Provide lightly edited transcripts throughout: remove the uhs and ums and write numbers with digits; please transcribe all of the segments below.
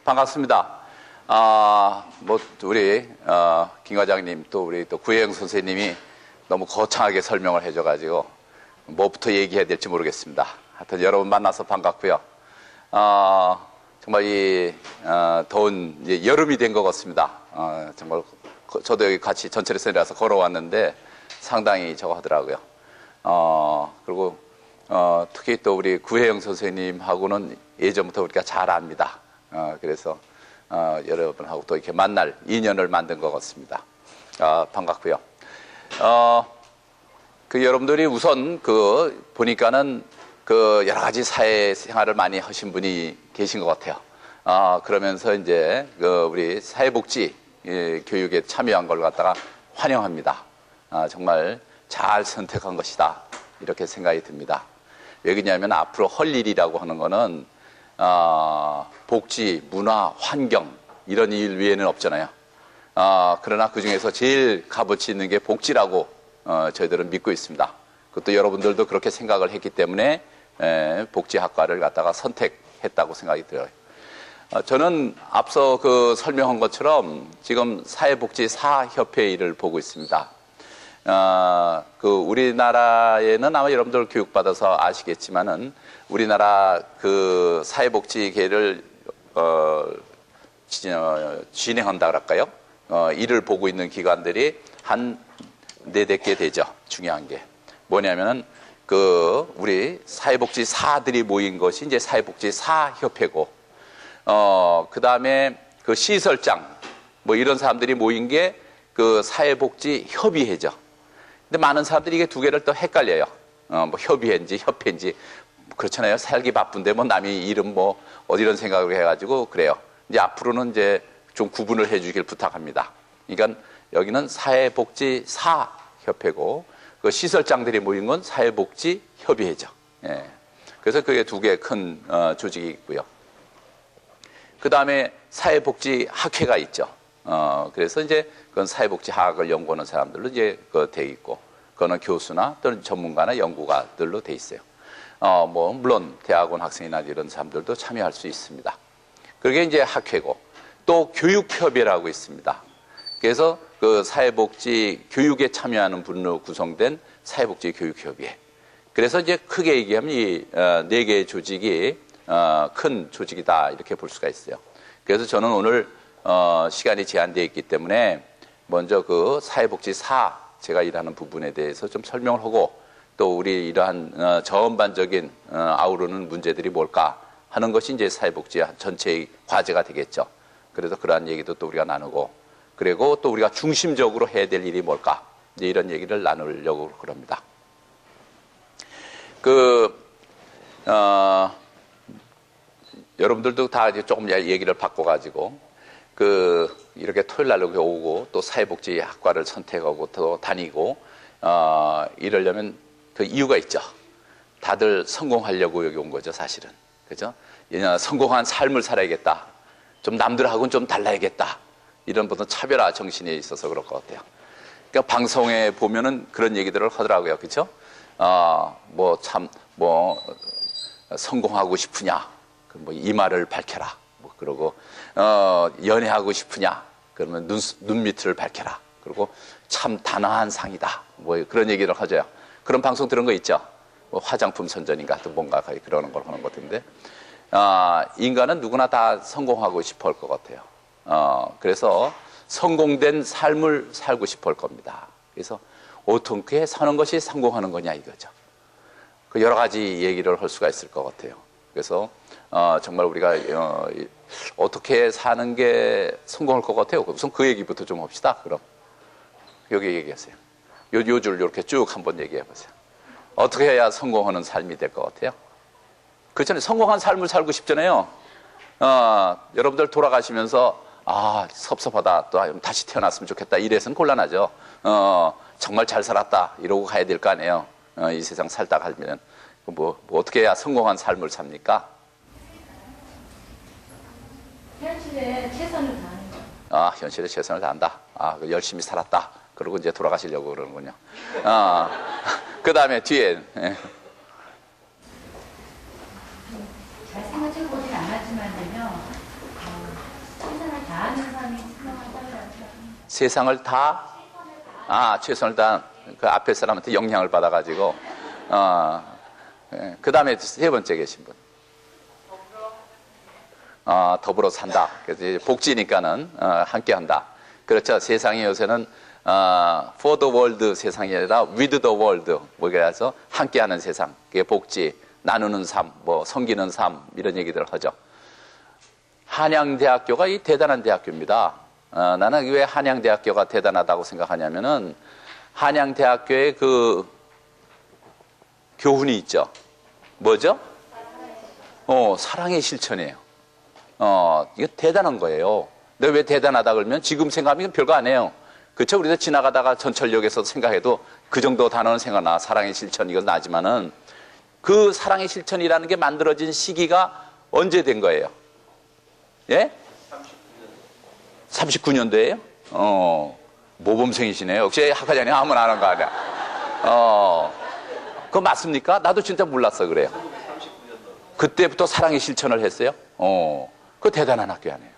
반갑습니다. 우리 김 과장님 또 우리 또 구혜영 선생님이 너무 거창하게 설명을 해줘가지고 뭐부터 얘기해야 될지 모르겠습니다. 하여튼 여러분 만나서 반갑고요. 정말 이 더운 이제 여름이 된 것 같습니다. 정말 저도 여기 같이 전철에서 걸어왔는데 상당히 저거 하더라고요. 그리고 특히 또 우리 구혜영 선생님하고는 예전부터 우리가 잘 압니다. 그래서 여러분하고 또 이렇게 만날 인연을 만든 것 같습니다. 반갑고요. 여러분들이 우선 보니까는 여러 가지 사회 생활을 많이 하신 분이 계신 것 같아요. 그러면서 이제 우리 사회복지 교육에 참여한 걸 갖다가 환영합니다. 정말 잘 선택한 것이다. 이렇게 생각이 듭니다. 왜 그러냐면 앞으로 할 일이라고 하는 거는 복지, 문화, 환경 이런 일 외에는 없잖아요. 그러나 그 중에서 제일 값어치 있는 게 복지라고 저희들은 믿고 있습니다. 그것도 여러분들도 그렇게 생각을 했기 때문에 복지학과를 갖다가 선택했다고 생각이 들어요. 저는 앞서 설명한 것처럼 지금 사회복지사협회 일을 보고 있습니다. 우리나라에는 아마 여러분들 교육받아서 아시겠지만은 우리나라 사회복지계를 진행한다 그럴까요? 일을 보고 있는 기관들이 한 4-5개 되죠. 중요한 게 뭐냐면은 우리 사회복지사들이 모인 것이 이제 사회복지사협회고, 그 다음에 시설장 뭐 이런 사람들이 모인 게 사회복지협의회죠. 근데 많은 사람들이 이게 두 개를 또 헷갈려요. 협의회인지 협회인지 그렇잖아요. 살기 바쁜데 남이 이름 이런 생각을 해가지고 그래요. 이제 앞으로는 이제 좀 구분을 해주길 부탁합니다. 그러니까 여기는 사회복지사협회고 시설장들이 모인 건 사회복지협의회죠. 예. 그래서 그게 두 개 큰 조직이 있고요. 그 다음에 사회복지학회가 있죠. 그래서 이제 그건 사회복지학을 연구하는 사람들로 이제 돼 있고, 그거는 교수나 또는 전문가나 연구가들로 돼 있어요. 물론 대학원 학생이나 이런 사람들도 참여할 수 있습니다. 그게 이제 학회고, 또 교육협의라고 있습니다. 그래서 사회복지 교육에 참여하는 분으로 구성된 사회복지 교육협의회. 그래서 이제 크게 얘기하면 이 4개의 조직이 큰 조직이다 이렇게 볼 수가 있어요. 그래서 저는 오늘 시간이 제한되어 있기 때문에 먼저 사회복지사 제가 일하는 부분에 대해서 좀 설명을 하고, 또 우리 이러한 전반적인 아우르는 문제들이 뭘까 하는 것이 이제 사회복지 전체의 과제가 되겠죠. 그래서 그러한 얘기도 또 우리가 나누고, 그리고 또 우리가 중심적으로 해야 될 일이 뭘까, 이제 이런 얘기를 나누려고 그럽니다. 여러분들도 다 이제 조금 얘기를 바꿔가지고 이렇게 토요일 날 오고 또 사회복지학과를 선택하고 또 다니고 이러려면 이유가 있죠. 다들 성공하려고 여기 온 거죠, 사실은. 그죠? 성공한 삶을 살아야겠다. 좀 남들하고는 좀 달라야겠다. 이런 보통 차별화 정신에 있어서 그럴 것 같아요. 그러니까 방송에 보면은 그런 얘기들을 하더라고요. 그죠? 성공하고 싶으냐? 이마를 밝혀라. 그러고, 연애하고 싶으냐? 그러면 눈 밑을 밝혀라. 그리고 참 단아한 상이다. 그런 얘기를 하죠. 그런 방송 들은 거 있죠? 화장품 선전인가 또 뭔가 그러는 걸 하는 것 같은데, 인간은 누구나 다 성공하고 싶어 할 것 같아요. 그래서 성공된 삶을 살고 싶어 할 겁니다. 그래서 어떻게 사는 것이 성공하는 거냐 이거죠. 여러 가지 얘기를 할 수가 있을 것 같아요. 그래서 정말 우리가 어떻게 사는 게 성공할 것 같아요. 우선 그 얘기부터 좀 합시다. 그럼 여기 얘기하세요. 요 줄 이렇게 쭉 한번 얘기해 보세요. 어떻게 해야 성공하는 삶이 될 것 같아요? 그렇잖아요. 성공한 삶을 살고 싶잖아요. 여러분들 돌아가시면서 섭섭하다, 또 다시 태어났으면 좋겠다 이래서는 곤란하죠. 정말 잘 살았다 이러고 가야 될 거 아니에요. 이 세상 살다 가면 어떻게 해야 성공한 삶을 삽니까? 현실에 최선을 다하는 거. 현실에 최선을 다한다. 열심히 살았다. 그러고 이제 돌아가시려고 그러는군요. 그 다음에 뒤에. 잘 생각해보진 않았지만요. 세상을 다, 최선을 다한 그 앞에 사람한테 영향을 받아가지고, 그 다음에 세 번째 계신 분. 더불어 산다. 그래서 이제 복지니까는, 함께 한다. 그렇죠. 세상이 요새는, for the world 세상이 아니라 with the world. 뭐, 그래서 함께 하는 세상. 그게 복지, 나누는 삶, 뭐, 섬기는 삶, 이런 얘기들을 하죠. 한양대학교가 이 대단한 대학교입니다. 나는 왜 한양대학교가 대단하다고 생각하냐면은, 한양대학교의 그 교훈이 있죠. 뭐죠? 사랑의 실천이에요. 이거 대단한 거예요. 근데 왜 대단하다 그러면 지금 생각하면 별거 안 해요. 그렇죠? 우리가 지나가다가 전철역에서 생각해도 그 정도 단어는 생각나. 사랑의 실천 이건 나지만은 그 사랑의 실천이라는 게 만들어진 시기가 언제 된 거예요? 예? 39년도예요? 모범생이시네요. 역시 학과장님 아무나 하는 거 아니야. 그거 맞습니까? 나도 진짜 몰랐어 그래요. 그때부터 사랑의 실천을 했어요? 그거 대단한 학교 아니에요.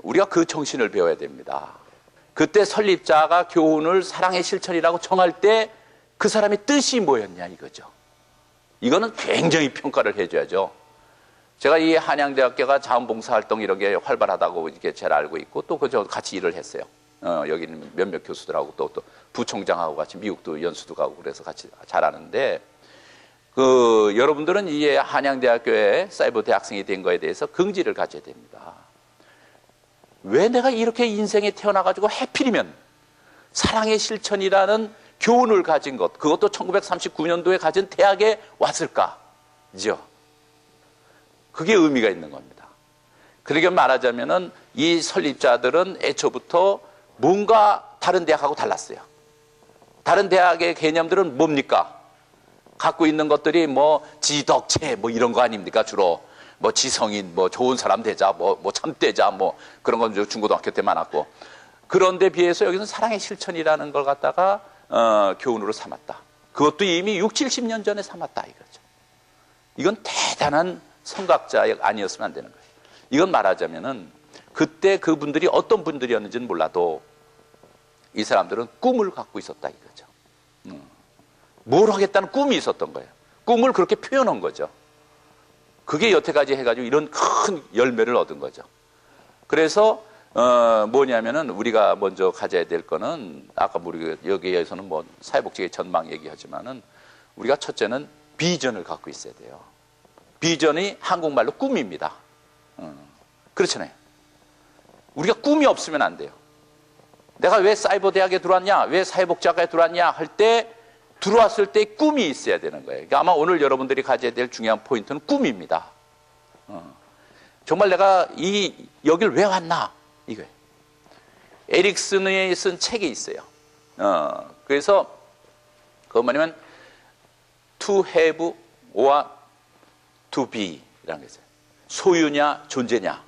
우리가 그 정신을 배워야 됩니다. 그때 설립자가 교훈을 사랑의 실천이라고 정할 때 그 사람의 뜻이 뭐였냐 이거죠. 이거는 굉장히 평가를 해줘야죠. 제가 이 한양대학교가 자원봉사활동 이런 게 활발하다고 이렇게 잘 알고 있고 또 그저 같이 일을 했어요. 여기 있는 몇몇 교수들하고 또 부총장하고 같이 미국도 연수도 가고 그래서 같이 잘 아는데 여러분들은 이 한양대학교에 사이버 대학생이 된 거에 대해서 긍지를 가져야 됩니다. 왜 내가 이렇게 인생에 태어나가지고 해필이면 사랑의 실천이라는 교훈을 가진 것, 그것도 1939년도에 가진 대학에 왔을까? 죠. 그게 의미가 있는 겁니다. 그렇게 말하자면은 이 설립자들은 애초부터 뭔가 다른 대학하고 달랐어요. 다른 대학의 개념들은 뭡니까? 갖고 있는 것들이 뭐 지덕체 뭐 이런 거 아닙니까? 주로 뭐 지성인, 뭐 좋은 사람 되자, 뭐 참되자, 뭐 그런 건 중고등학교 때 많았고. 그런데 비해서 여기서는 사랑의 실천이라는 걸 갖다가 교훈으로 삼았다. 그것도 이미 60, 70년 전에 삼았다 이거죠. 이건 대단한 성각자 아니었으면 안 되는 거예요. 이건 말하자면은 그때 그분들이 어떤 분들이었는지는 몰라도 이 사람들은 꿈을 갖고 있었다 이거죠. 뭘 하겠다는 꿈이 있었던 거예요. 꿈을 그렇게 표현한 거죠. 그게 여태까지 해가지고 이런 큰 열매를 얻은 거죠. 그래서 뭐냐면은 우리가 먼저 가져야 될 거는 아까 우리 여기에서는 뭐 사회복지의 전망 얘기하지만은 우리가 첫째는 비전을 갖고 있어야 돼요. 비전이 한국말로 꿈입니다. 그렇잖아요. 우리가 꿈이 없으면 안 돼요. 내가 왜 사이버 대학에 들어왔냐, 왜 사회복지학과에 들어왔냐 할 때 들어왔을 때 꿈이 있어야 되는 거예요. 그러니까 아마 오늘 여러분들이 가져야 될 중요한 포인트는 꿈입니다. 정말 내가 여길 왜 왔나 이거예요. 에릭슨이 쓴 책이 있어요. 그래서 그건 뭐냐면 to have or to be 라는 게 있어요. 소유냐 존재냐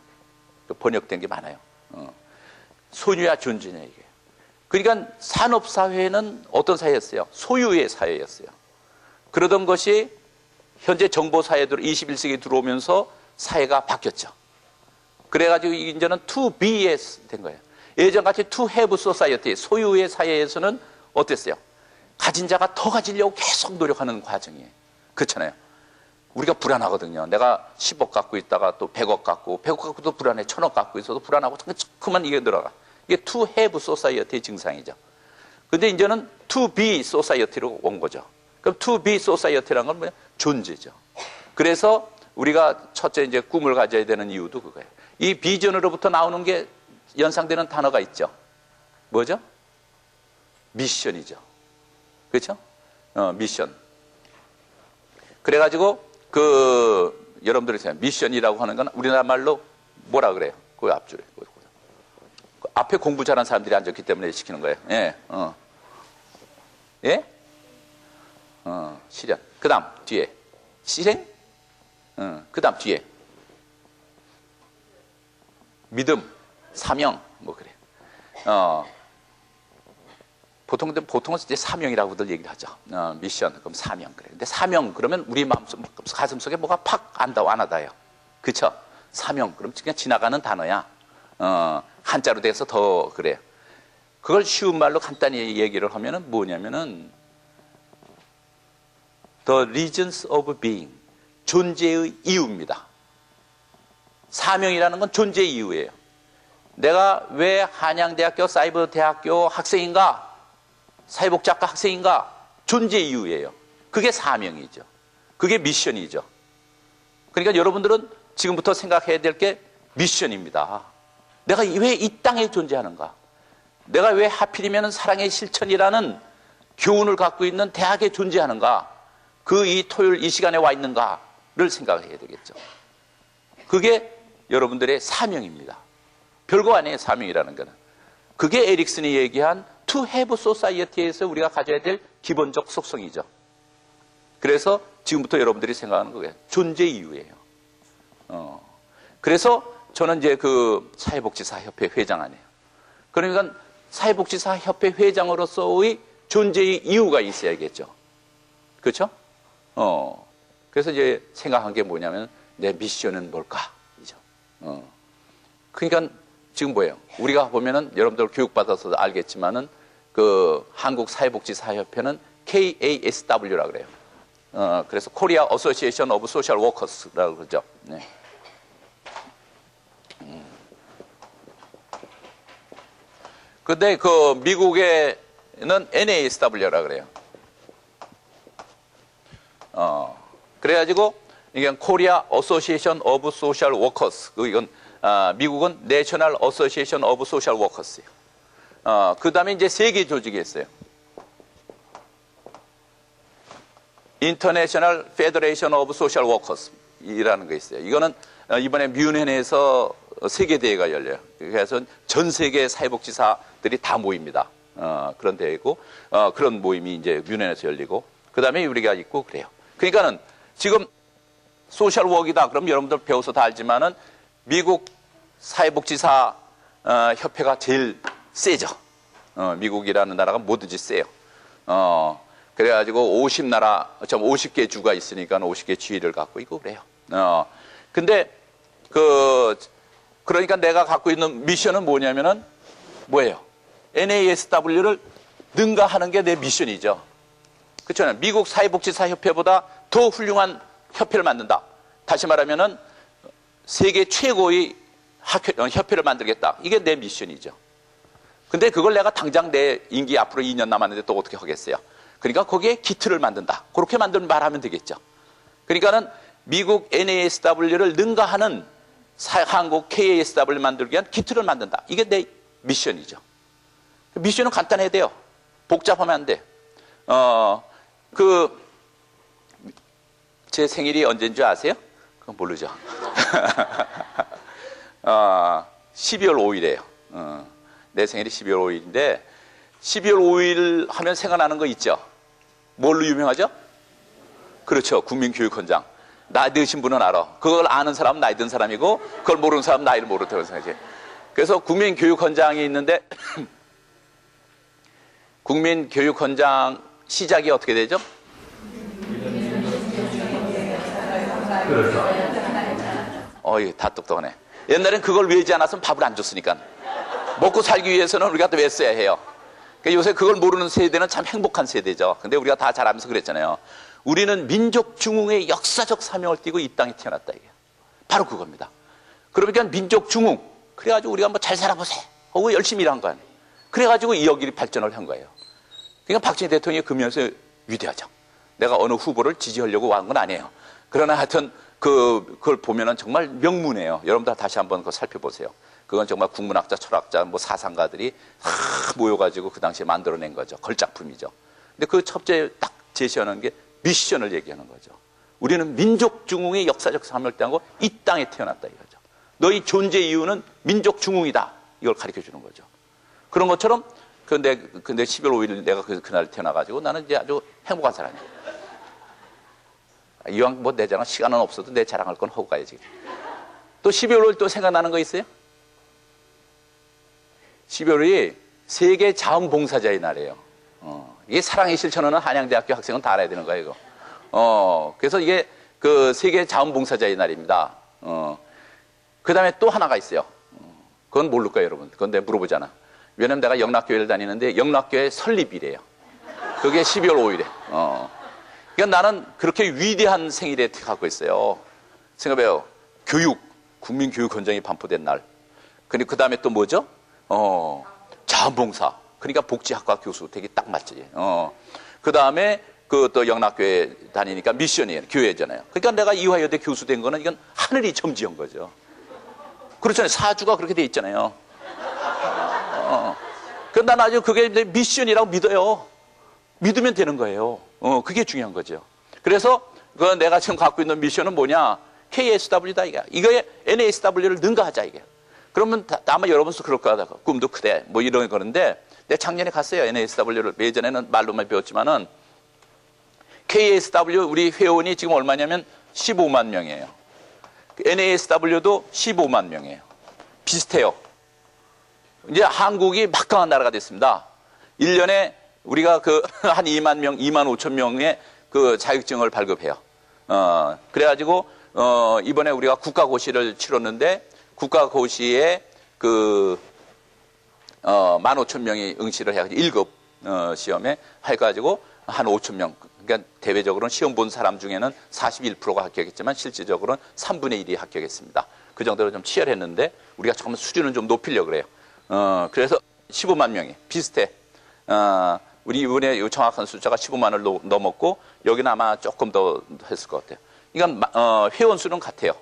번역된 게 많아요. 소유야 존재냐 이게. 그러니까 산업사회는 어떤 사회였어요? 소유의 사회였어요. 그러던 것이 현재 정보사회로 21세기 들어오면서 사회가 바뀌었죠. 그래가지고 이제는 to be에 된 거예요. 예전같이 to have society, 소유의 사회에서는 어땠어요? 가진 자가 더 가지려고 계속 노력하는 과정이에요. 그렇잖아요. 우리가 불안하거든요. 내가 10억 갖고 있다가 또 100억 갖고 100억 갖고도 불안해. 1000억 갖고 있어도 불안하고 그만 이게 늘어가. 이게 to have society의 증상이죠. 근데 이제는 to be society로 온 거죠. 그럼 to be society라는 건 뭐냐? 존재죠. 그래서 우리가 첫째 이제 꿈을 가져야 되는 이유도 그거예요. 이 비전으로부터 나오는 게 연상되는 단어가 있죠. 뭐죠? 미션이죠. 그렇죠? 미션. 그래가지고 여러분들이 생각해요. 미션이라고 하는 건 우리나라 말로 뭐라 그래요? 그 앞줄에. 그 앞에 공부 잘하는 사람들이 앉았기 때문에 시키는 거예요. 예, 예? 실현. 그 다음, 뒤에. 실행? 그 다음, 뒤에. 믿음, 사명, 뭐 그래. 보통은 이제 사명이라고들 얘기를 하죠. 미션, 그럼 사명 그래. 근데 사명 그러면 우리 가슴 속에 뭐가 팍 안다 안 하다요. 그쵸? 사명 그럼 그냥 지나가는 단어야. 한자로 돼서 더 그래요. 그걸 쉬운 말로 간단히 얘기를 하면은 뭐냐면은 The reasons of being, 존재의 이유입니다. 사명이라는 건 존재의 이유예요. 내가 왜 한양대학교 사이버대학교 학생인가? 사회복지학과 학생인가? 존재의 이유예요. 그게 사명이죠. 그게 미션이죠. 그러니까 여러분들은 지금부터 생각해야 될 게 미션입니다. 내가 왜 이 땅에 존재하는가? 내가 왜 하필이면 사랑의 실천이라는 교훈을 갖고 있는 대학에 존재하는가? 그 이 토요일 이 시간에 와 있는가를 생각해야 되겠죠. 그게 여러분들의 사명입니다. 별거 아니에요, 사명이라는 거는. 그게 에릭슨이 얘기한 to have society에서 우리가 가져야 될 기본적 속성이죠. 그래서 지금부터 여러분들이 생각하는 거예요. 존재 이유예요. 그래서 저는 이제 그 사회복지사협회 회장 아니에요. 그러니까 사회복지사협회 회장으로서의 존재의 이유가 있어야겠죠. 그렇죠? 그래서 이제 생각한 게 뭐냐면 내 미션은 뭘까? 이죠. 그러니까 지금 뭐예요? 우리가 보면은 여러분들 교육받아서 알겠지만은 그 한국사회복지사협회는 KASW라고 그래요. 그래서 Korea Association of Social Workers라고 그러죠. 네. 근데 그 미국에는 NASW라고 그래요. 그래가지고 이게 Korea Association of Social Workers. 이건 미국은 National Association of Social Workers예요. 그 다음에 이제 세계 조직이 있어요. International Federation of Social Workers 이라는 게 있어요. 이거는 이번에 뮌헨에서 세계대회가 열려요. 그래서 전 세계 사회복지사들이 다 모입니다. 그런 대회고, 그런 모임이 이제 뮌헨에서 열리고, 그 다음에 우리가 있고 그래요. 그러니까는 지금 소셜워크이다. 그럼 여러분들 배워서 다 알지만은 미국 사회복지사 협회가 제일 세죠. 미국이라는 나라가 뭐든지 세요. 그래가지고 50개 주가 있으니까 50개 지위를 갖고 있고 그래요. 근데 그러니까 내가 갖고 있는 미션은 뭐냐면은 뭐예요? NASW를 능가하는 게 내 미션이죠. 그렇잖아요. 미국 사회복지사 협회보다 더 훌륭한 협회를 만든다. 다시 말하면은 세계 최고의 협회를 만들겠다. 이게 내 미션이죠. 근데 그걸 내가 당장 내 임기 앞으로 2년 남았는데 또 어떻게 하겠어요? 그러니까 거기에 기틀을 만든다. 그렇게 말하면 되겠죠. 그러니까는 미국 NASW를 능가하는 한국 KASW를 만들기 위한 기틀을 만든다. 이게 내 미션이죠. 미션은 간단해야 돼요. 복잡하면 안 돼. 제 생일이 언제인 줄 아세요? 그건 모르죠. 12월 5일이에요. 내 생일이 12월 5일인데 12월 5일 하면 생각나는 거 있죠? 뭘로 유명하죠? 그렇죠. 국민교육헌장. 나이 드신 분은 알아. 그걸 아는 사람은 나이 든 사람이고 그걸 모르는 사람은 나이를 모른다고 생각하지. 그래서 국민교육헌장이 있는데 국민교육헌장 시작이 어떻게 되죠? 그렇죠. 다 똑똑하네. 옛날엔 그걸 외지 않았으면 밥을 안 줬으니까. 먹고 살기 위해서는 우리가 또 외써야 해요. 그러니까 요새 그걸 모르는 세대는 참 행복한 세대죠. 근데 우리가 다 잘하면서 그랬잖아요. 우리는 민족 중흥의 역사적 사명을 띠고 이 땅에 태어났다. 이게 바로 그겁니다. 그러니까 민족 중흥. 그래가지고 우리가 뭐 잘 살아보세요 하고 열심히 일한 거 아니에요. 그래가지고 이 여기를 발전을 한 거예요. 그러니까 박정희 대통령이 그 면에서 위대하죠. 내가 어느 후보를 지지하려고 한 건 아니에요. 그러나 하여튼 그걸 보면은 정말 명문이에요. 여러분들 다시 한번 그거 살펴보세요. 그건 정말 국문학자, 철학자, 뭐 사상가들이 다 모여가지고 그 당시에 만들어낸 거죠. 걸작품이죠. 근데 그 첫째 딱 제시하는 게 미션을 얘기하는 거죠. 우리는 민족 중흥의 역사적 사명을 띠고 이 땅에 태어났다 이거죠. 너희 존재 이유는 민족 중흥이다. 이걸 가르쳐 주는 거죠. 그런 것처럼 근데 12월 5일 내가 그날 태어나가지고 나는 이제 아주 행복한 사람이에요. 이왕 뭐 내 자랑 시간은 없어도 내 자랑할 건 하고 가야지. 또 12월 5일 또 생각나는 거 있어요? 12월이 세계 자원봉사자의 날이에요. 이게 사랑의 실천하는 한양대학교 학생은 다 알아야 되는 거예요, 이거. 그래서 이게 그 세계 자원봉사자의 날입니다. 그 다음에 또 하나가 있어요. 그건 모를 거예요, 여러분. 그건 내가 물어보잖아. 왜냐면 내가 영락교회를 다니는데 영락교회 설립이래요. 그게 12월 5일에. 그러니까 나는 그렇게 위대한 생일에 갖고 있어요. 생각해요. 교육, 국민교육헌정이 반포된 날. 그리고 그 다음에 또 뭐죠? 자원봉사. 그러니까 복지학과 교수 되게 딱 맞지. 그 다음에 그 또 영락교회 다니니까 미션이에요. 교회잖아요. 그러니까 내가 이화여대 교수 된 거는 이건 하늘이 점지한 거죠. 그렇잖아요. 사주가 그렇게 돼 있잖아요. 그럼 난 아주 그게 미션이라고 믿어요. 믿으면 되는 거예요. 그게 중요한 거죠. 그래서 그 내가 지금 갖고 있는 미션은 뭐냐? KSW다 이게. 이거에 NASW를 능가하자 이게. 그러면 아마 여러분도 그럴 거다. 꿈도 크대. 뭐 이런 거는데 내가 작년에 갔어요. NASW를. 예전에는 말로만 배웠지만은 KSW 우리 회원이 지금 얼마냐면 15만 명이에요. NASW도 15만 명이에요. 비슷해요. 이제 한국이 막강한 나라가 됐습니다. 1년에 우리가 한 2만 명, 2만 5천 명의 그 자격증을 발급해요. 그래가지고, 이번에 우리가 국가고시를 치렀는데, 국가고시에 15,000명이 응시를 해가지고 1급 시험에 해가지고 한 5,000명. 그러니까 대외적으로는 시험 본 사람 중에는 41%가 합격했지만 실질적으로는 3분의 1이 합격했습니다. 그 정도로 좀 치열했는데 우리가 조금 수준은 좀 높이려고 그래요. 그래서 15만 명이 비슷해. 우리 이번에 정확한 숫자가 15만을 넘었고 여기는 아마 조금 더 했을 것 같아요. 그러니까 회원 수는 같아요.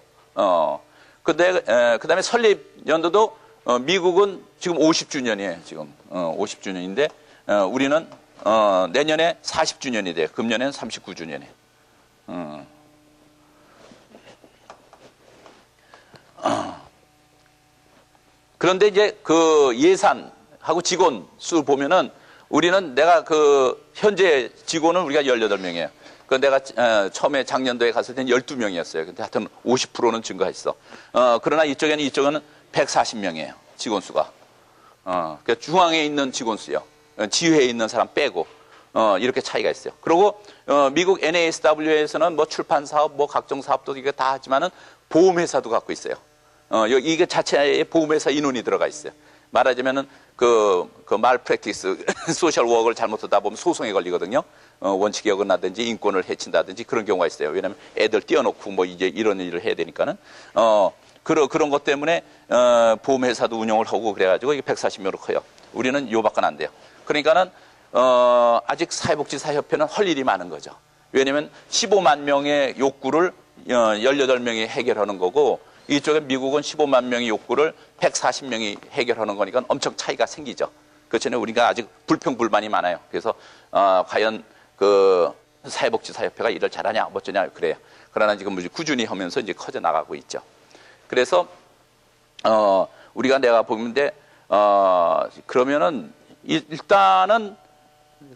그다음에 설립 연도도 미국은 지금 50주년이에요. 지금 50주년인데 우리는 내년에 40주년이 돼요. 금년에는 39주년이에요. 그런데 이제 그 예산하고 직원 수 보면은 우리는 내가 현재 직원은 우리가 18명이에요. 그 내가 처음에 작년도에 갔을 때는 12명이었어요. 근데 하여튼 50%는 증가했어. 그러나 이쪽은 140명이에요. 직원 수가. 그러니까 중앙에 있는 직원 수요. 지회에 있는 사람 빼고 이렇게 차이가 있어요. 그리고 미국 NASW에서는 뭐 출판 사업, 뭐 각종 사업도 이게 다 하지만은 보험회사도 갖고 있어요. 이게 자체에 보험회사 인원이 들어가 있어요. 말하자면은 말프랙티스 소셜 워크를 잘못하다 보면 소송에 걸리거든요. 원칙이 어긋나든지 인권을 해친다든지 그런 경우가 있어요. 왜냐하면 애들 띄워놓고 뭐 이제 이런 일을 해야 되니까는 그런 것 때문에 보험회사도 운영을 하고 그래가지고 이게 140명으로 커요. 우리는 요밖에 안 돼요. 그러니까는 아직 사회복지사협회는 할 일이 많은 거죠. 왜냐하면 15만 명의 욕구를 18명이 해결하는 거고 이쪽에 미국은 15만 명의 욕구를 140명이 해결하는 거니까 엄청 차이가 생기죠. 그렇잖아요. 우리가 아직 불평불만이 많아요. 그래서 과연 사회복지사협회가 일을 잘하냐 어쩌냐 그래요. 그러나 지금 꾸준히 하면서 이제 커져 나가고 있죠. 그래서 우리가 내가 보는데 그러면은 일단은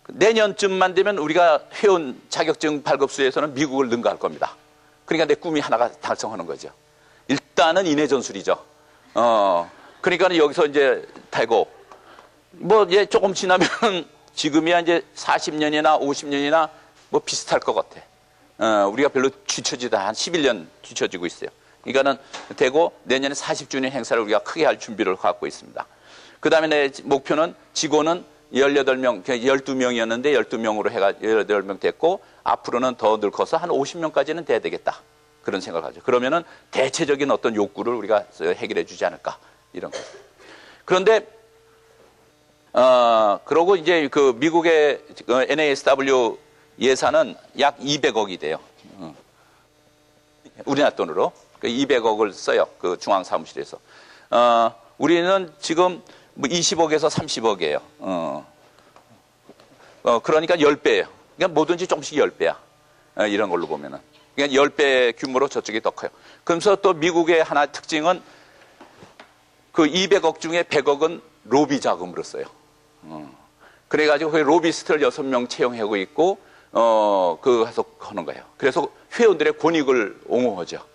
내년쯤만 되면 우리가 회원 자격증 발급수에서는 미국을 능가할 겁니다. 그러니까 내 꿈이 하나가 달성하는 거죠. 일단은 인해 전술이죠. 그러니까 여기서 이제 되고 뭐 이제 조금 지나면 지금이야 이제 40년이나 50년이나 뭐 비슷할 것 같아. 우리가 별로 뒤처지다 한 11년 뒤처지고 있어요. 그러니까는 되고 내년에 40주년 행사를 우리가 크게 할 준비를 갖고 있습니다. 그 다음에 내 목표는 직원은 18명, 12명이었는데 12명으로 해가 18명 됐고 앞으로는 더 늙어서 한 50명까지는 돼야 되겠다. 그런 생각을 하죠. 그러면은 대체적인 어떤 욕구를 우리가 해결해 주지 않을까. 이런 거. 그런데, 그러고 이제 그 미국의 NASW 예산은 약 200억이 돼요. 우리나라 돈으로. 200억을 써요. 그 중앙사무실에서. 우리는 지금 뭐 20억에서 30억이에요. 그러니까 10배예요. 그러니까 뭐든지 조금씩 10배야. 이런 걸로 보면은. 그러니까 10배 규모로 저쪽이 더 커요. 그러면서 또 미국의 하나 특징은 그 200억 중에 100억은 로비 자금으로 써요. 그래가지고 거기 로비스트를 6명 채용하고 있고, 해서 하는 거예요. 그래서 회원들의 권익을 옹호하죠.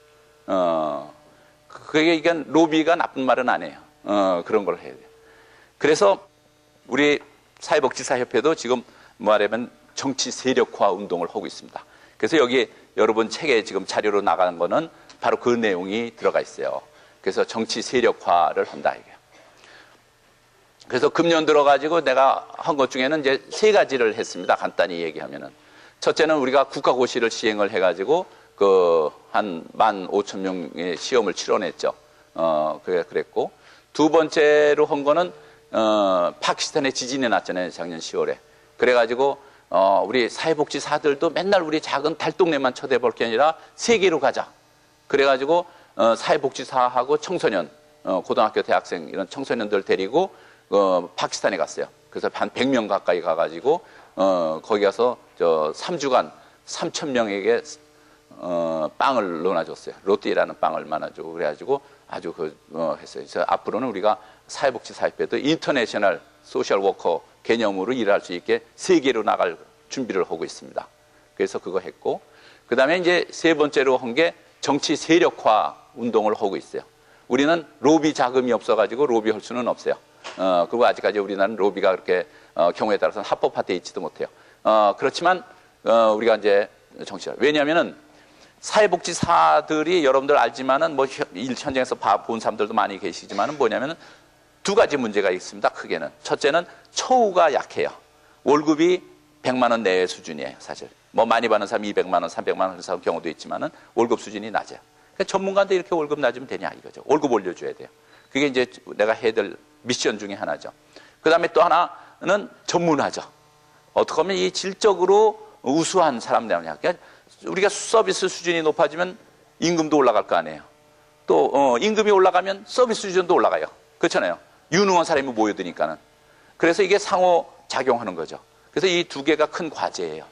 그게 이게 로비가 나쁜 말은 아니에요. 그런 걸 해야 돼요. 그래서 우리 사회복지사협회도 지금 말하면 정치 세력화 운동을 하고 있습니다. 그래서 여기 여러분 책에 지금 자료로 나가는 거는 바로 그 내용이 들어가 있어요. 그래서 정치 세력화를 한다 이게. 그래서 금년 들어가지고 내가 한 것 중에는 이제 세 가지를 했습니다. 간단히 얘기하면은. 첫째는 우리가 국가고시를 시행을 해가지고 한 15,000명의 시험을 치러냈죠. 그랬고. 두 번째로 한 거는, 파키스탄에 지진이 났잖아요. 작년 10월에. 그래가지고, 우리 사회복지사들도 맨날 우리 작은 달동네만 쳐다볼 게 아니라 세계로 가자. 그래가지고, 사회복지사하고 청소년, 고등학교, 대학생 이런 청소년들 데리고 파키스탄에 갔어요. 그래서 한 100명 가까이 가가지고 거기 가서 3주간 3,000명에게 빵을 넣어줬어요. 로띠라는 빵을 나눠주고 그래가지고 아주 했어요. 그래서 앞으로는 우리가 사회복지사협회도 인터내셔널 소셜 워커 개념으로 일할 수 있게 세계로 나갈 준비를 하고 있습니다. 그래서 그거 했고, 그 다음에 이제 세 번째로 한 게 정치 세력화 운동을 하고 있어요. 우리는 로비 자금이 없어가지고 로비할 수는 없어요. 그리고 아직까지 우리나라는 로비가 그렇게 경우에 따라서는 합법화되어 있지도 못해요. 그렇지만 우리가 이제 정치를, 왜냐하면은 사회복지사들이 여러분들 알지만은 뭐 현장에서 본 사람들도 많이 계시지만은 뭐냐면은 두 가지 문제가 있습니다. 크게는 첫째는 처우가 약해요. 월급이 100만 원 내외 수준이에요. 사실 뭐 많이 받는 사람 200만 원, 300만 원 그런 경우도 있지만은 월급 수준이 낮아요. 그러니까 전문가인데 이렇게 월급 낮으면 되냐 이거죠. 월급 올려줘야 돼요. 그게 이제 내가 해야 될 미션 중에 하나죠. 그 다음에 또 하나는 전문화죠. 어떻게 하면 이 질적으로 우수한 사람들이냐. 그러니까 우리가 서비스 수준이 높아지면 임금도 올라갈 거 아니에요. 또 임금이 올라가면 서비스 수준도 올라가요. 그렇잖아요. 유능한 사람이 모여드니까는. 그래서 이게 상호 작용하는 거죠. 그래서 이 두 개가 큰 과제예요.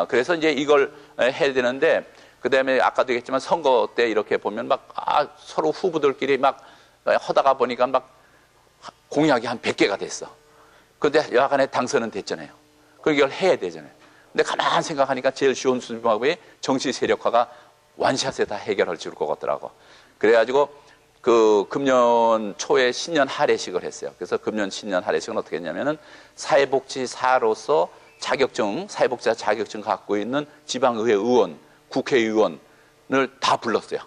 그래서 이제 이걸 해야 되는데, 그 다음에 아까도 얘기했지만 선거 때 이렇게 보면 막 서로 후보들끼리 막 하다가 보니까 막 공약이 한 100개가 됐어. 그런데 여하간에 당선은 됐잖아요. 그럼 이걸 해야 되잖아요. 근데 가만히 생각하니까 제일 쉬운 수법이 정치 세력화가 원샷에 다 해결할 줄 것 같더라고. 그래가지고 금년 초에 신년 할애식을 했어요. 그래서 금년 신년 할애식은 어떻게 했냐면은 사회복지사로서 사회복지사 자격증 갖고 있는 지방의회 의원, 국회의원을 다 불렀어요.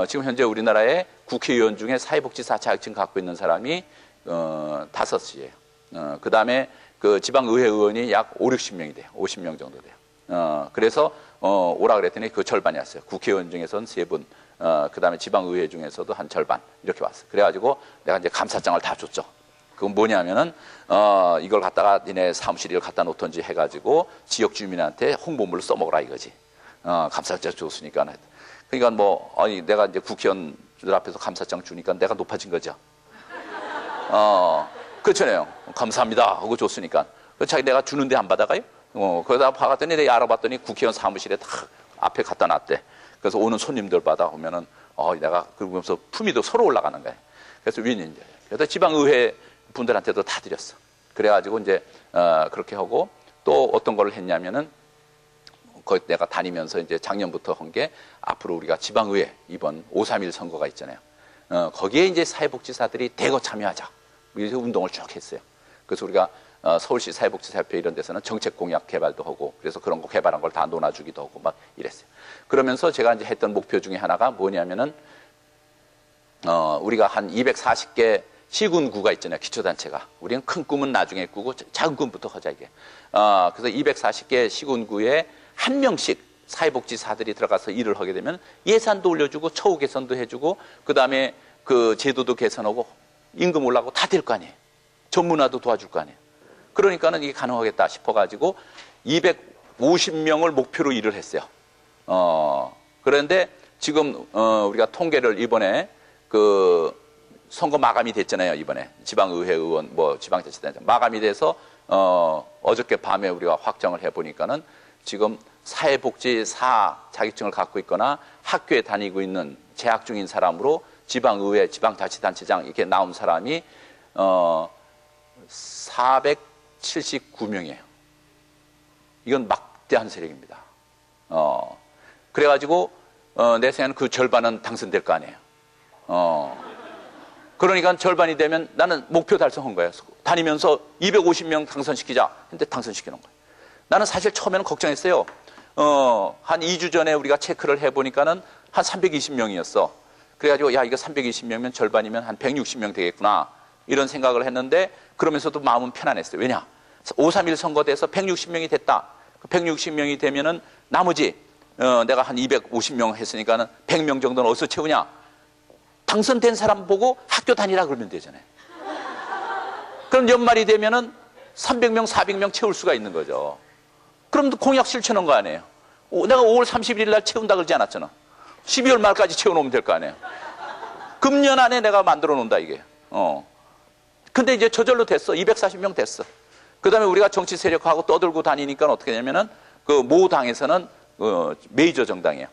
지금 현재 우리나라의 국회의원 중에 사회복지사 자격증 갖고 있는 사람이 5이에요. 그 다음에 그 지방의회 의원이 약 5, 60명이 돼요. 50명 정도 돼요. 그래서 오라 그랬더니 그 절반이 왔어요. 국회의원 중에서는 3분, 그 다음에 지방의회 중에서도 한 절반 이렇게 왔어요. 그래가지고 내가 이제 감사장을 다 줬죠. 그건 뭐냐면은 이걸 갖다가 니네 사무실에 갖다 놓던지 해가지고 지역 주민한테 홍보물로 써먹으라 이거지. 감사장 줬으니까. 그러니까 뭐 내가 이제 국회의원들 앞에서 감사장 주니까 내가 높아진 거죠. 그렇잖아요. 감사합니다 하고 줬으니까. 자기 내가 주는데 안 받아가요? 그러다 봐갔더니 내가 알아봤더니 국회의원 사무실에 다 앞에 갖다 놨대. 그래서 오는 손님들 받아오면은 내가 그러면서 품위도 서로 올라가는 거예요. 그래서 윈윈. 그래서 지방의회 분들한테도 다 드렸어. 그래가지고 이제 그렇게 하고 또 어떤 걸 했냐면은 거기 내가 다니면서 이제 작년부터 한 게 앞으로 우리가 지방의회 이번 5.3.1 선거가 있잖아요. 거기에 이제 사회복지사들이 대거 참여하자. 그래서 운동을 쭉 했어요. 그래서 우리가 서울시 사회복지사협회 이런 데서는 정책 공약 개발도 하고 그래서 그런 거 개발한 걸 다 논아주기도 하고 막 이랬어요. 그러면서 제가 이제 했던 목표 중에 하나가 뭐냐면은 우리가 한 240개 시군구가 있잖아요. 기초단체가. 우리는 큰 꿈은 나중에 꾸고 작은 꿈부터 하자 이게. 그래서 240개 시군구에 한 명씩 사회복지사들이 들어가서 일을 하게 되면 예산도 올려주고 처우 개선도 해주고 그 다음에 그 제도도 개선하고 임금 올라가고 다 될 거 아니에요. 전문화도 도와줄 거 아니에요. 그러니까는 이게 가능하겠다 싶어가지고 250명을 목표로 일을 했어요. 그런데 지금 우리가 통계를 이번에 선거 마감이 됐잖아요. 이번에 지방의회 의원 지방자치단체 마감이 돼서 어저께 밤에 우리가 확정을 해보니까는 지금 사회복지사 자격증을 갖고 있거나 학교에 다니고 있는 재학 중인 사람으로 지방의회, 지방자치단체장 이렇게 나온 사람이 479명이에요. 이건 막대한 세력입니다. 그래가지고 내 생각에는 그 절반은 당선될 거 아니에요. 그러니까 절반이 되면 나는 목표 달성한 거예요. 다니면서 250명 당선시키자 했는데 당선시키는 거예요. 나는 사실 처음에는 걱정했어요. 한 2주 전에 우리가 체크를 해보니까는 한 320명이었어. 그래가지고 야 이거 320명이면 절반이면 한 160명 되겠구나. 이런 생각을 했는데 그러면서도 마음은 편안했어요. 왜냐? 5.3일 선거돼서 160명이 됐다. 160명이 되면은 나머지 내가 한 250명 했으니까는 100명 정도는 어디서 채우냐? 당선된 사람 보고 학교 다니라 그러면 되잖아요. 그럼 연말이 되면은 300명, 400명 채울 수가 있는 거죠. 그럼 공약 실천한 거 아니에요? 내가 5월 31일 날 채운다 그러지 않았잖아. 12월 말까지 채워놓으면 될 거 아니에요? 금년 안에 내가 만들어 놓는다, 이게. 근데 이제 저절로 됐어. 240명 됐어. 그 다음에 우리가 정치 세력하고 떠들고 다니니까 어떻게 되냐면은 그 모 당에서는 메이저 정당이에요.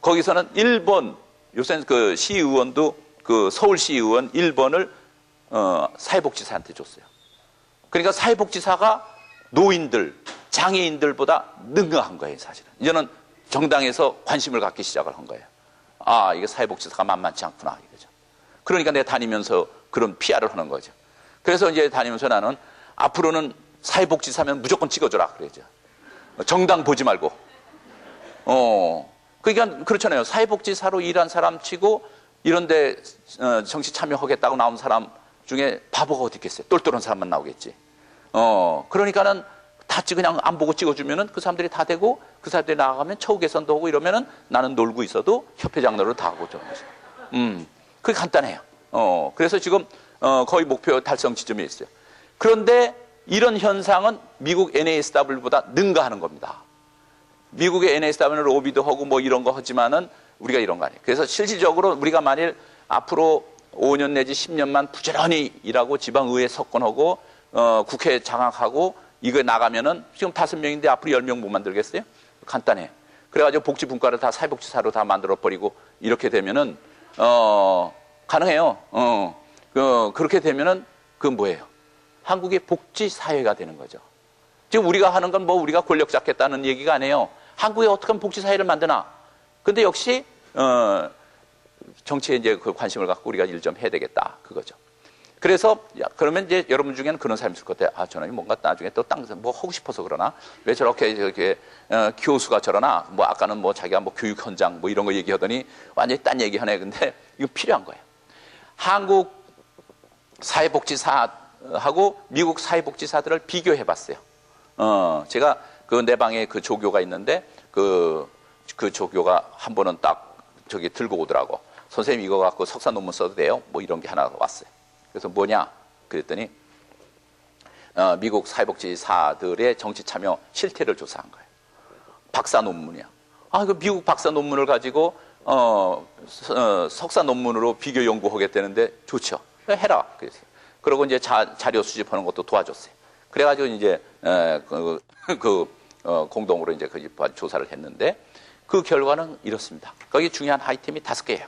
거기서는 1번, 요새는 그 시의원도 그 서울시의원 1번을 사회복지사한테 줬어요. 그러니까 사회복지사가 노인들, 장애인들보다 능가한 거예요, 사실은. 이제는 정당에서 관심을 갖기 시작을 한 거예요. 아, 이게 사회복지사가 만만치 않구나, 이거죠. 그러니까 내가 다니면서 그런 PR을 하는 거죠. 그래서 이제 다니면서 나는 앞으로는 사회복지사면 무조건 찍어줘라, 그러죠. 정당 보지 말고. 그러니까 그렇잖아요. 사회복지사로 일한 사람 치고 이런데 정치 참여하겠다고 나온 사람 중에 바보가 어디 있겠어요? 똘똘한 사람만 나오겠지. 그러니까는 다 그냥 안 보고 찍어주면은 그 사람들이 다 되고 그 사람들이 나가면 처우 개선도 하고 이러면은 나는 놀고 있어도 협회장 노릇 다 하고 저러는 거죠. 그게 간단해요. 그래서 지금 거의 목표 달성 지점에 있어요. 그런데 이런 현상은 미국 NASW보다 능가하는 겁니다. 미국의 NASW는 로비도 하고 뭐 이런 거 하지만은 우리가 이런 거 아니에요. 그래서 실질적으로 우리가 만일 앞으로 5년 내지 10년만 부지런히 일하고 지방의회 석권하고 국회 장악하고 이거 나가면은 지금 5명인데 앞으로 10명 못 만들겠어요? 간단해. 그래가지고 복지분과를 다 사회복지사로 다 만들어버리고 이렇게 되면은 가능해요. 그렇게 되면은 그건 뭐예요? 한국의 복지사회가 되는 거죠. 지금 우리가 하는 건 뭐 우리가 권력 잡겠다는 얘기가 아니에요. 한국에 어떻게 하면 복지사회를 만드나? 근데 역시 정치에 이제 그 관심을 갖고 우리가 일 좀 해야 되겠다, 그거죠. 그래서 그러면 이제 여러분 중에는 그런 사람이 있을 것 같아요. 아, 저는 뭔가 나중에 또 땅 뭐 하고 싶어서 그러나 왜 저렇게 교수가 저러나 뭐 아까는 뭐 자기가 뭐 교육 현장 뭐 이런 거 얘기하더니 완전히 딴 얘기하네. 근데 이거 필요한 거예요. 한국 사회복지사하고 미국 사회복지사들을 비교해봤어요. 제가 그 내 방에 그 조교가 있는데 그 조교가 한 번은 딱 저기 들고 오더라고. 선생님 이거 갖고 석사 논문 써도 돼요? 뭐 이런 게 하나 왔어요. 그래서 뭐냐? 그랬더니 미국 사회복지사들의 정치 참여 실태를 조사한 거예요. 박사 논문이야. 아, 그 미국 박사 논문을 가지고 석사 논문으로 비교 연구하겠다는데 좋죠. 해라. 그랬어요. 그리고 이제 자료 수집하는 것도 도와줬어요. 그래가지고 이제 공동으로 이제 그 조사를 했는데 그 결과는 이렇습니다. 거기 중요한 아이템이 5개예요.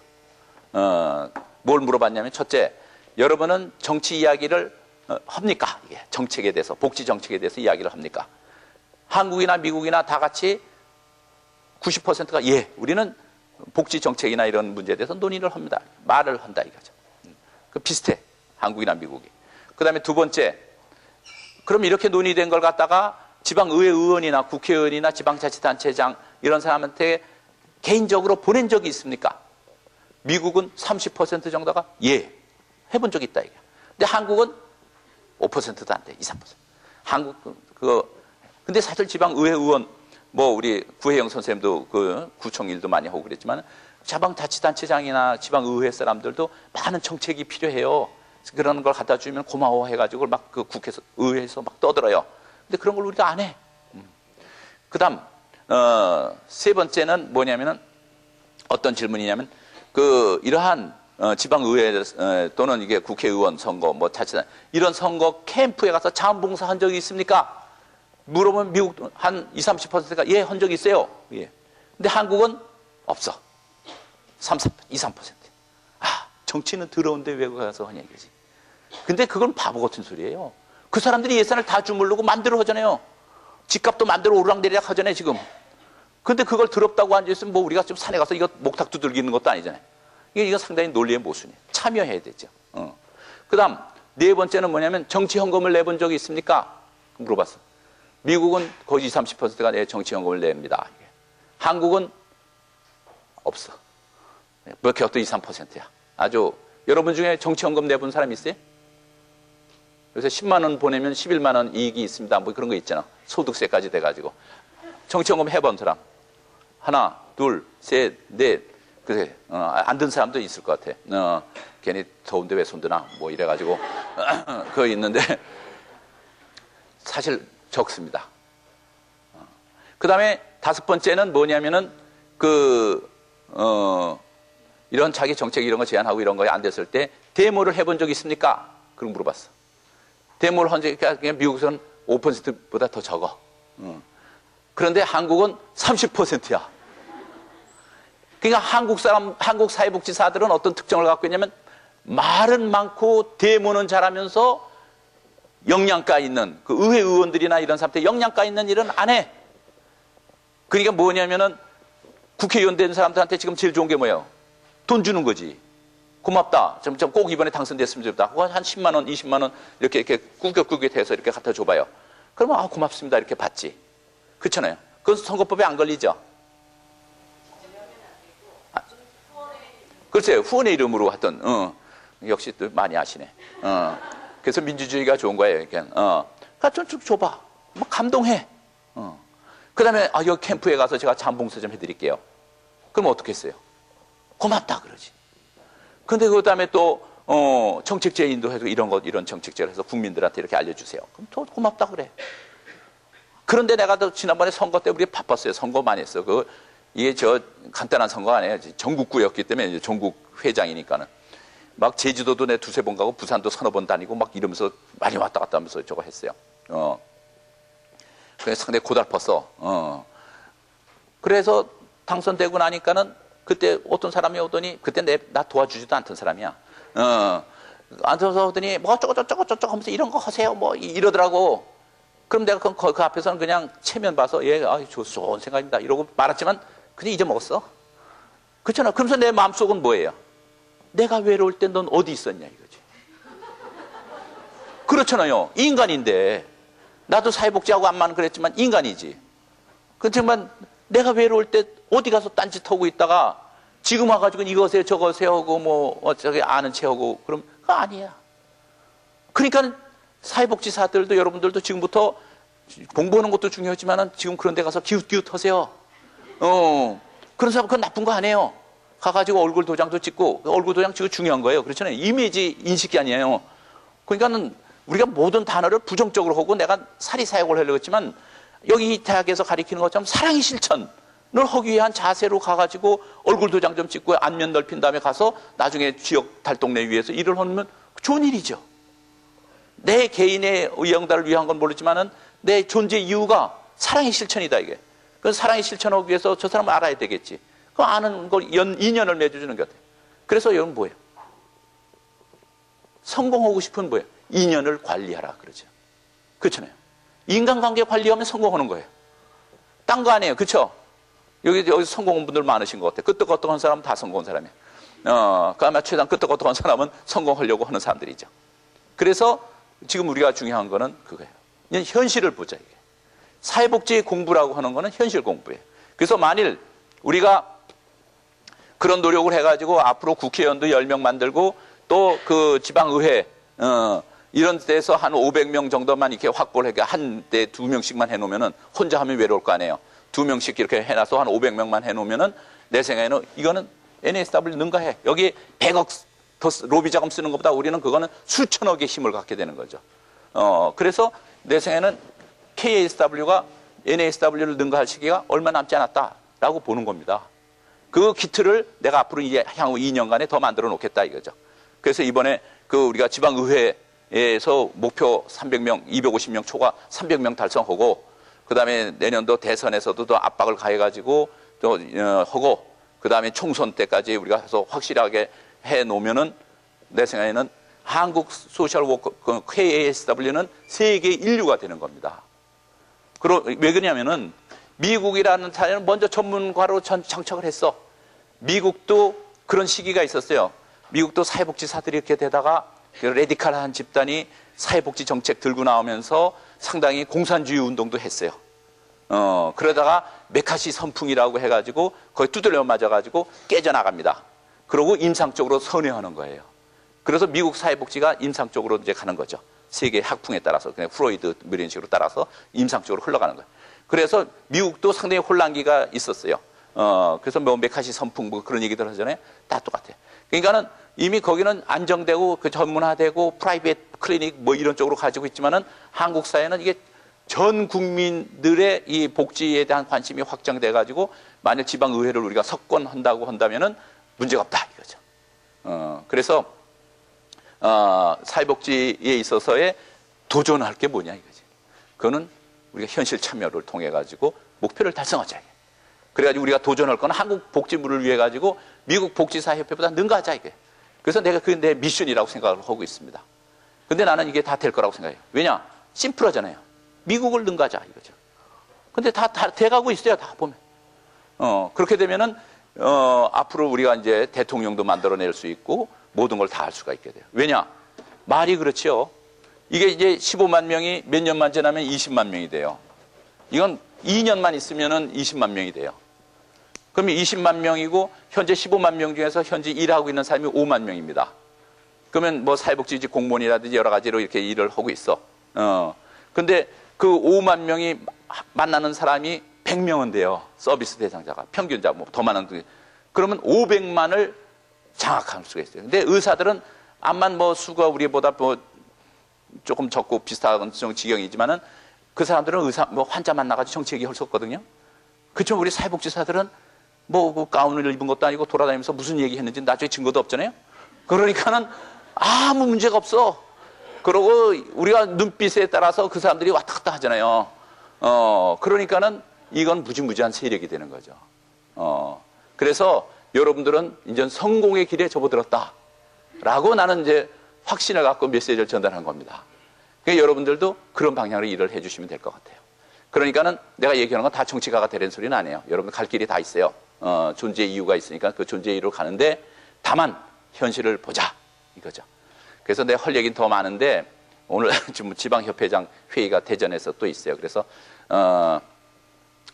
뭘 물어봤냐면 첫째, 여러분은 정치 이야기를 합니까? 이게 정책에 대해서, 복지 정책에 대해서 이야기를 합니까? 한국이나 미국이나 다 같이 90%가 예, 우리는 복지 정책이나 이런 문제에 대해서 논의를 합니다. 말을 한다 이거죠. 그 비슷해, 한국이나 미국이. 그 다음에 두 번째, 그럼 이렇게 논의된 걸 갖다가 지방의회 의원이나 국회의원이나 지방자치단체장 이런 사람한테 개인적으로 보낸 적이 있습니까? 미국은 30% 정도가 예, 해본 적이 있다 이게. 근데 한국은 5%도 안 돼, 2, 3%. 한국 근데 사실 지방의회 의원 뭐 우리 구혜영 선생님도 그 구청 일도 많이 하고 그랬지만 지방자치단체장이나 지방의회 사람들도 많은 정책이 필요해요. 그런 걸 갖다 주면 고마워해가지고 막 그 국회에서 의회에서 막 떠들어요. 근데 그런 걸 우리가 안 해. 그다음 세 번째는 뭐냐면은 어떤 질문이냐면 그 이러한 지방의회 또는 이게 국회의원 선거 뭐 자치단 이런 선거 캠프에 가서 자원봉사 한 적이 있습니까? 물어보면 미국 한 20, 30%가 예, 한 적이 있어요. 예. 근데 한국은 없어. 2, 3%. 아, 정치는 더러운데 왜 가서 하냐 이거지. 근데 그건 바보 같은 소리예요. 그 사람들이 예산을 다 주물르고 만들어 하잖아요. 집값도 만들어 오르락내리락 하잖아요, 지금. 근데 그걸 더럽다고 앉아있으면 뭐 우리가 좀 산에 가서 이거 목탁 두들기는 것도 아니잖아요. 이거 상당히 논리의 모순이에요. 참여해야 되죠. 그 다음, 네 번째는 뭐냐면 정치 현금을 내본 적이 있습니까? 물어봤어. 미국은 거의 20, 30%가 내 정치 현금을 냅니다. 한국은 없어. 몇 개도 2, 3%야. 아주, 여러분 중에 정치 현금 내본 사람 있어요? 그래서 10만 원 보내면 11만 원 이익이 있습니다. 뭐 그런 거 있잖아. 소득세까지 돼가지고. 정치연금 해본 사람. 하나, 둘, 셋, 넷. 그래, 안 든 사람도 있을 것 같아. 괜히 더운데 왜 손드나? 뭐 이래가지고. 그거 있는데, 사실 적습니다. 그 다음에 5번째는 뭐냐면은, 이런 자기 정책 이런 거 제안하고 이런 거에 안 됐을 때, 데모를 해본 적 있습니까? 그럼 물어봤어. 데모를 한 적이 그냥 미국에서는 5%보다 더 적어. 그런데 한국은 30%야. 그러니까 한국 사회복지사들은 어떤 특징을 갖고 있냐면 말은 많고 데모는 잘하면서 역량가 있는 그 의회 의원들이나 이런 사람들 역량가 있는 일은 안 해. 그러니까 뭐냐면은 국회의원 된 사람들한테 지금 제일 좋은 게 뭐예요? 돈 주는 거지. 고맙다. 꼭 이번에 당선됐으면 좋겠다. 한 10만 원, 20만 원 이렇게 꾸깃꾸깃해서 이렇게 갖다 줘봐요. 그러면 고맙습니다 이렇게 받지. 그렇잖아요. 그건 선거법에 안 걸리죠. 글쎄요. 후원의 이름으로 하던 역시 또 많이 아시네. 그래서 민주주의가 좋은 거예요. 그러니까 좀 줘봐. 뭐 감동해. 그 다음에 여기 캠프에 가서 제가 잠봉사 좀 해드릴게요. 그럼 어떻게 했어요? 고맙다 그러지. 근데 그 다음에 또 정책 제인도 해서 이런 정책제를 해서 국민들한테 이렇게 알려주세요. 그럼 더 고맙다 그래. 그런데 내가 또 지난번에 선거 때 우리 바빴어요. 선거 많이 했어. 이게 간단한 선거가 아니에요. 전국구였기 때문에 이제 전국 회장이니까는 막 제주도도 내 두세 번 가고 부산도 서너 번 다니고 막 이러면서 많이 왔다 갔다 하면서 저거 했어요. 그래서 상당히 고달팠어. 그래서 당선되고 나니까는 그때 어떤 사람이 오더니 그때 나 도와주지도 않던 사람이야. 앉아서 오더니 뭐 저거 하면서 이런 거 하세요. 뭐 이러더라고. 그럼 내가 그 앞에서는 그냥 체면 봐서 좋은 생각입니다. 이러고 말았지만 그냥 잊어먹었어. 그렇잖아. 그러면서 내 마음속은 뭐예요? 내가 외로울 때 넌 어디 있었냐 이거지. 그렇잖아요. 인간인데 나도 사회복지하고 암만 그랬지만 인간이지. 그렇지만 내가 외로울 때 어디 가서 딴짓하고 있다가 지금 와가지고 이거 하세요 저거 하세요 하고 저기 아는 체 하고 그럼 그거 아니야. 그러니까 사회복지사들도 여러분들도 지금부터 공부하는 것도 중요하지만 지금 그런 데 가서 기웃기웃하세요. 그런 사람 그건 나쁜 거 아니에요. 가가지고 얼굴 도장도 찍고 얼굴 도장 찍고 중요한 거예요. 그렇잖아요. 이미지 인식이 아니에요. 그러니까는 우리가 모든 단어를 부정적으로 하고 내가 사리 사역을 하려고 했지만 여기 이 대학에서 가리키는 것처럼 사랑의 실천을 하기 위한 자세로 가가지고 얼굴 도장 좀 찍고 안면 넓힌 다음에 가서 나중에 지역 달동네 위해서 일을 하면 좋은 일이죠. 내 개인의 의영달을 위한 건 모르지만은 내 존재 이유가 사랑의 실천이다 이게. 그 사랑의 실천하기 위해서 저 사람을 알아야 되겠지. 그 아는 걸 인연을 맺어주는 게 어때요? 그래서 여러분 뭐예요? 성공하고 싶은 뭐예요? 인연을 관리하라 그러죠. 그렇잖아요. 인간관계 관리하면 성공하는 거예요. 딴 거 아니에요. 그렇죠? 여기 성공한 분들 많으신 것 같아요. 끄떡끄떡한 사람은 다 성공한 사람이에요. 그다음에 최대한 끄떡끄떡한 사람은 성공하려고 하는 사람들이죠. 그래서 지금 우리가 중요한 거는 그거예요. 현실을 보자 이게. 사회복지 공부라고 하는 거는 현실 공부예요. 그래서 만일 우리가 그런 노력을 해가지고 앞으로 국회의원도 10명 만들고 또 그 지방의회 이런 데서 한 500명 정도만 이렇게 확보를 해 한 대 2명씩만 해놓으면은 혼자 하면 외로울 거 아니에요. 2명씩 이렇게 해놔서 한 500명만 해놓으면은 내 생각에는 이거는 NSW 능가해. 여기 100억 더 로비 자금 쓰는 것보다 우리는 그거는 수천억의 힘을 갖게 되는 거죠. 그래서 내 생각에는 KSW가 NSW를 능가할 시기가 얼마 남지 않았다라고 보는 겁니다. 그 기틀을 내가 앞으로 이제 향후 2년간에 더 만들어 놓겠다 이거죠. 그래서 이번에 우리가 지방의회에서 목표 300명, 250명 초과 300명 달성하고 그 다음에 내년도 대선에서도 더 압박을 가해가지고 또 하고 그 다음에 총선 때까지 우리가 해서 확실하게 해 놓으면은 내 생각에는 한국 소셜워커 KASW는 세계 인류가 되는 겁니다. 왜 그러냐면은 미국이라는 나라는 먼저 전문가로 장착을 했어. 미국도 그런 시기가 있었어요. 미국도 사회복지사들이 이렇게 되다가 레디칼한 집단이 사회복지 정책 들고 나오면서 상당히 공산주의 운동도 했어요. 그러다가 메카시 선풍이라고 해가지고 거의 두들려 맞아가지고 깨져나갑니다. 그러고 임상적으로 선회하는 거예요. 그래서 미국 사회복지가 임상적으로 이제 가는 거죠. 세계 학풍에 따라서 그냥 프로이드 뭐 이런 식으로 따라서 임상적으로 흘러가는 거예요. 그래서 미국도 상당히 혼란기가 있었어요. 그래서 뭐 메카시 선풍 뭐 그런 얘기들 하잖아요. 다 똑같아요. 그러니까는 이미 거기는 안정되고 그 전문화되고 프라이빗 클리닉 뭐 이런 쪽으로 가지고 있지만은 한국 사회는 이게 전 국민들의 이 복지에 대한 관심이 확장돼 가지고 만약 지방 의회를 우리가 석권한다고 한다면은 문제가 없다 이거죠. 그래서 사회복지에 있어서의 도전할 게 뭐냐 이거지. 그거는 우리가 현실 참여를 통해 가지고 목표를 달성하자. 그래가지고 우리가 도전할 건 한국 복지부를 위해 가지고 미국 복지사협회보다 능가하자 이게. 그래서 내가 그게 내 미션이라고 생각을 하고 있습니다. 근데 나는 이게 다 될 거라고 생각해요. 왜냐? 심플하잖아요. 미국을 능가하자 이거죠. 근데 다 돼가고 있어요. 다 보면. 그렇게 되면은 앞으로 우리가 이제 대통령도 만들어낼 수 있고 모든 걸 다 할 수가 있게 돼요. 왜냐? 말이 그렇죠. 이게 이제 15만 명이 몇 년만 지나면 20만 명이 돼요. 이건 2년만 있으면은 20만 명이 돼요. 그러면 20만 명이고 현재 15만 명 중에서 현재 일하고 있는 사람이 5만 명입니다. 그러면 뭐 사회복지직 공무원이라든지 여러 가지로 이렇게 일을 하고 있어. 근데 그 5만 명이 만나는 사람이 100명은 돼요. 서비스 대상자가. 평균자 뭐 더 많은. 그러면 500만을 장악할 수가 있어요. 근데 의사들은 암만 뭐 수가 우리보다 뭐 조금 적고 비슷한 지경이지만은 그 사람들은 의사, 뭐 환자 만나가지고 정치 얘기할 수 없거든요. 그렇지만 우리 사회복지사들은 뭐 그 가운을 입은 것도 아니고 돌아다니면서 무슨 얘기 했는지 나중에 증거도 없잖아요. 그러니까는 아무 문제가 없어. 그러고 우리가 눈빛에 따라서 그 사람들이 왔다 갔다 하잖아요. 그러니까는 이건 무지무지한 세력이 되는 거죠. 그래서 여러분들은 이제 성공의 길에 접어들었다. 라고 나는 이제 확신을 갖고 메시지를 전달한 겁니다. 그러니까 여러분들도 그런 방향으로 일을 해주시면 될 것 같아요. 그러니까는 내가 얘기하는 건 다 정치가가 되는 소리는 아니에요. 여러분 갈 길이 다 있어요. 존재의 이유가 있으니까 그 존재의 이유로 가는데 다만 현실을 보자. 이거죠. 그래서 내가 할 얘기는 더 많은데 오늘 지금 지방협회장 회의가 대전에서 또 있어요. 그래서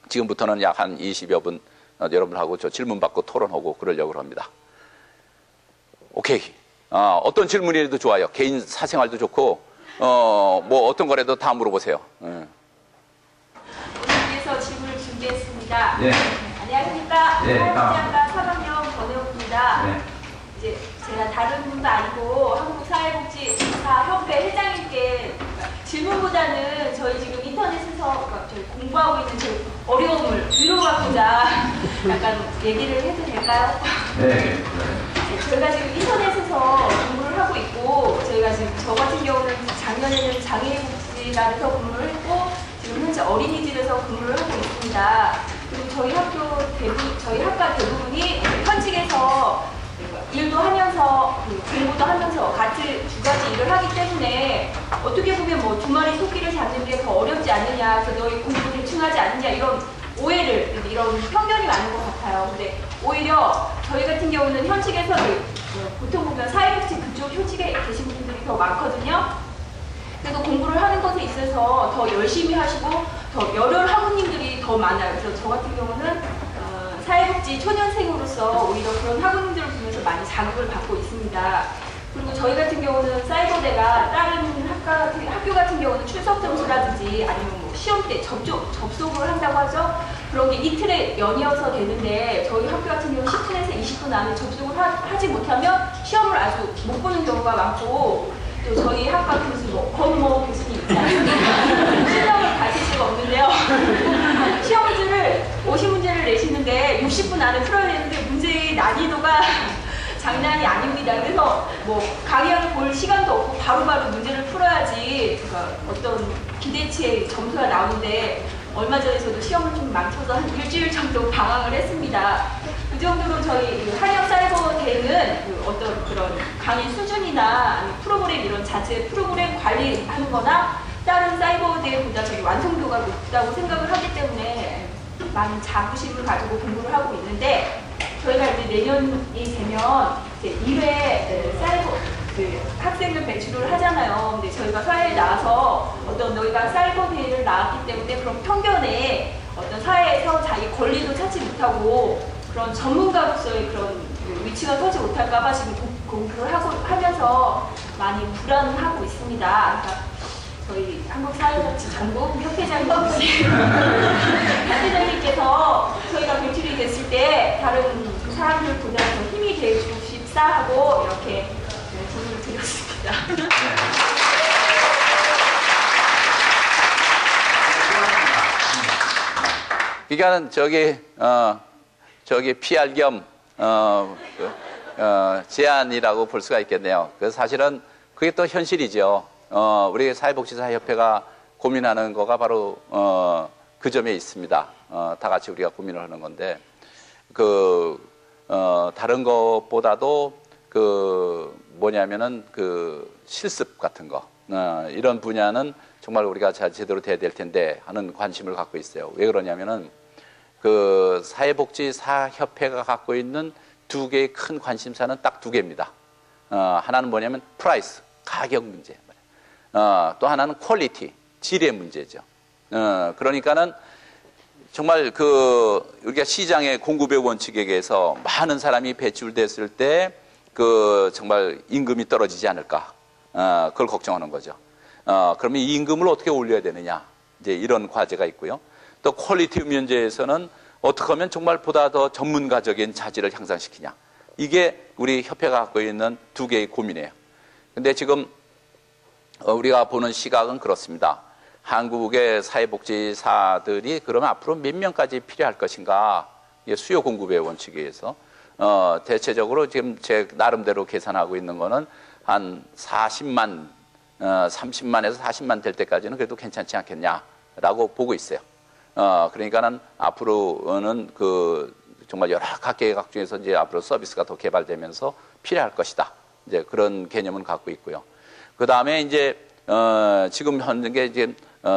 지금부터는 약 한 20여 분 여러분하고 저 질문 받고 토론하고 그러려고 합니다. 오케이. 어떤 질문이라도 좋아요. 개인 사생활도 좋고 뭐 어떤 거라도 다 물어보세요. 오늘 위해서 질문을 준비했습니다. 네. 안녕하십니까. 네. 사회복지학과 3학년 권혜옥입니다. 네. 이제 제가 다른 분도 아니고 한국사회복지사협회 회장님께 질문보다는 저희 지금 인터넷에서 저희 공부하고 있는 저희 어려움을 위로하고자 약간 얘기를 해도 될까요? 네. 저희가 지금 인터넷에서 공부를 하고 있고 저희가 지금 저 같은 경우는 작년에는 장애인복지관에서 근무를 했고 지금 현재 어린이집에서 근무를 하고 있습니다. 그리고 저희 학과 대부분이 현직에서 일도 하면서 공부도 하면서 같이 두 가지 일을 하기 때문에 어떻게 보면 뭐 두 마리 토끼를 잡는 게 더 어렵지 않느냐, 그 너희 공부 대충 하지 않느냐 이런 오해를, 이런 편견이 많은 것 같아요. 근데 오히려 저희 같은 경우는 현직에서 보통 보면 사회복지 그쪽 현직에 계신 분들이 더 많거든요. 그래서 공부를 하는 것에 있어서 더 열심히 하시고 더 열혈 학우님들이 더 많아요. 그래서 저 같은 경우는 사회복지 초년생으로서 오히려 그런 학우님들을 보면서 많이 자극을 받고 있습니다. 그리고 저희 같은 경우는 사이버대가 다른 학교 같은 경우는 출석 점수라든지 아니면 뭐 시험 때 접속을 한다고 하죠. 그런 게 이틀에 연이어서 되는데 저희 학교 같은 경우는 10분에서 20분 안에 접속을 하지 못하면 시험을 아주 못 보는 경우가 많고 또 저희 학과 교수 권모 교수님 있지 않습니까? 실력을 가질 수가 없는데요. 시험 문제를 50문제를 내시는데 60분 안에 풀어야 되는데 문제의 난이도가 장난이 아닙니다. 그래서 뭐 강의를 볼 시간도 없고 바로바로 문제를 풀어야지 그러니까 어떤 기대치의 점수가 나오는데 얼마 전에 저도 시험을 좀 망쳐서 한 일주일 정도 방황을 했습니다. 그 정도로 저희 한영사이버대는 어떤 그런 강의 수준이나 아니면 프로그램 이런 자체 프로그램 관리하는 거나 다른 사이버대보다 저희 완성도가 높다고 생각을 하기 때문에 많은 자부심을 가지고 공부를 하고 있는데 저희가 이제 내년이 되면 이제 1회 사이버 학생을 배출을 하잖아요. 근데 저희가 사회에 나와서 어떤 너희가 사이버 대회를 나왔기 때문에 그런 편견에 어떤 사회에서 자기 권리도 찾지 못하고 그런 전문가로서의 그런 위치가 서지 못할까봐 지금 공부를 하면서 많이 불안하고 있습니다. 그러니까 저희 한국사회복지전국 협회장님께서 저희가 배출이 됐을 때 다른 사람들보다 더 힘이 되고 싶사 하고 이렇게 질문을 드렸습니다. 그러니까는 저기 PR 겸 제안이라고 볼 수가 있겠네요. 그래서 사실은 그게 또 현실이죠. 우리 사회복지사협회가 고민하는 거가 바로 그 점에 있습니다. 다 같이 우리가 고민을 하는 건데 다른 것보다도 뭐냐면은 실습 같은 거 이런 분야는 정말 우리가 제대로 돼야 될 텐데 하는 관심을 갖고 있어요. 왜 그러냐면은 사회복지사협회가 갖고 있는 두 개의 큰 관심사는 딱 두 개입니다. 하나는 뭐냐면 프라이스, 가격 문제. 또 하나는 퀄리티, 질의 문제죠. 그러니까는 정말 우리가 시장의 공급의 원칙에 의해서 많은 사람이 배출됐을 때 정말 임금이 떨어지지 않을까. 그걸 걱정하는 거죠. 그러면 이 임금을 어떻게 올려야 되느냐. 이제 이런 과제가 있고요. 또 퀄리티 문제에서는 어떻게 하면 정말 보다 더 전문가적인 자질을 향상시키냐. 이게 우리 협회가 갖고 있는 두 개의 고민이에요. 근데 지금 우리가 보는 시각은 그렇습니다. 한국의 사회복지사들이 그러면 앞으로 몇 명까지 필요할 것인가? 수요 공급의 원칙에 의해서 대체적으로 지금 제 나름대로 계산하고 있는 거는 한 40만, 30만에서 40만 될 때까지는 그래도 괜찮지 않겠냐라고 보고 있어요. 그러니까는 앞으로는 정말 여러 각계의 각 중에서 이제 앞으로 서비스가 더 개발되면서 필요할 것이다. 이제 그런 개념은 갖고 있고요. 그 다음에 이제 지금 현재 이제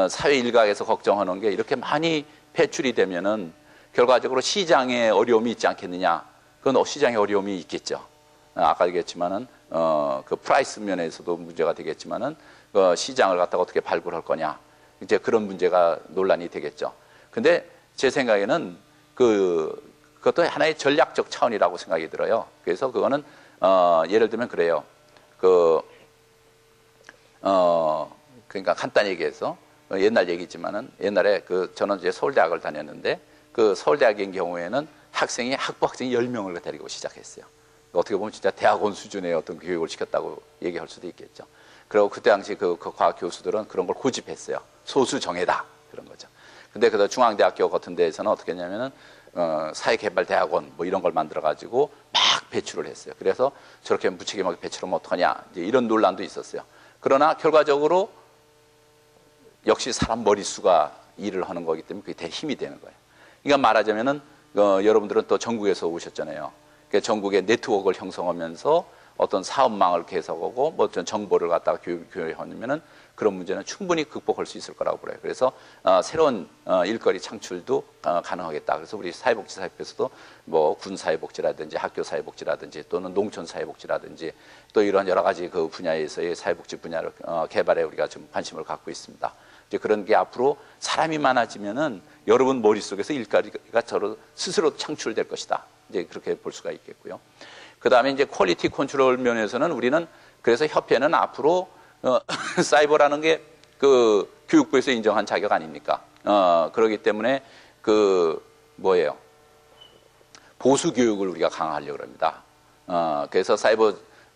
사회 일각에서 걱정하는 게 이렇게 많이 배출이 되면은 결과적으로 시장에 어려움이 있지 않겠느냐. 그건 시장에 어려움이 있겠죠. 아까 얘기했지만은 프라이스 면에서도 문제가 되겠지만은 시장을 갖다가 어떻게 발굴할 거냐. 이제 그런 문제가 논란이 되겠죠. 근데 제 생각에는 그것도 하나의 전략적 차원이라고 생각이 들어요. 그래서 그거는 예를 들면 그래요. 그러니까 간단히 얘기해서 옛날 얘기지만은 옛날에 저는 이제 서울대학을 다녔는데 서울대학인 경우에는 학부 학생이 10명을 데리고 시작했어요. 어떻게 보면 진짜 대학원 수준의 어떤 교육을 시켰다고 얘기할 수도 있겠죠. 그리고 그때 당시 그 과학 교수들은 그런 걸 고집했어요. 소수 정예다. 그런 거죠. 근데 중앙대학교 같은 데에서는 어떻게 했냐면은 사회개발대학원 뭐 이런 걸 만들어가지고 막 배출을 했어요. 그래서 저렇게 무책임하게 배출하면 어떡하냐. 이제 이런 논란도 있었어요. 그러나 결과적으로 역시 사람 머릿수가 일을 하는 거기 때문에 그게 대단히 힘이 되는 거예요. 그러니까 말하자면은 여러분들은 또 전국에서 오셨잖아요. 그러니까 전국의 네트워크를 형성하면서 어떤 사업망을 개설하고 뭐 어떤 정보를 갖다가 교육하면은 그런 문제는 충분히 극복할 수 있을 거라고 그래요. 그래서 새로운 일거리 창출도 가능하겠다. 그래서 우리 사회복지사협회에서도 뭐 군사회복지라든지 학교사회복지라든지 또는 농촌사회복지라든지 또 이런 여러 가지 그 분야에서의 사회복지 분야를 개발에 우리가 좀 관심을 갖고 있습니다. 이제 그런 게 앞으로 사람이 많아지면은 여러분 머릿속에서 일거리가 스스로 창출될 것이다. 이제 그렇게 볼 수가 있겠고요. 그 다음에 이제 퀄리티 컨트롤 면에서는 우리는 그래서 협회는 앞으로 사이버라는 게 교육부에서 인정한 자격 아닙니까? 그렇기 때문에 뭐예요? 보수 교육을 우리가 강화하려고 합니다. 그래서 사이버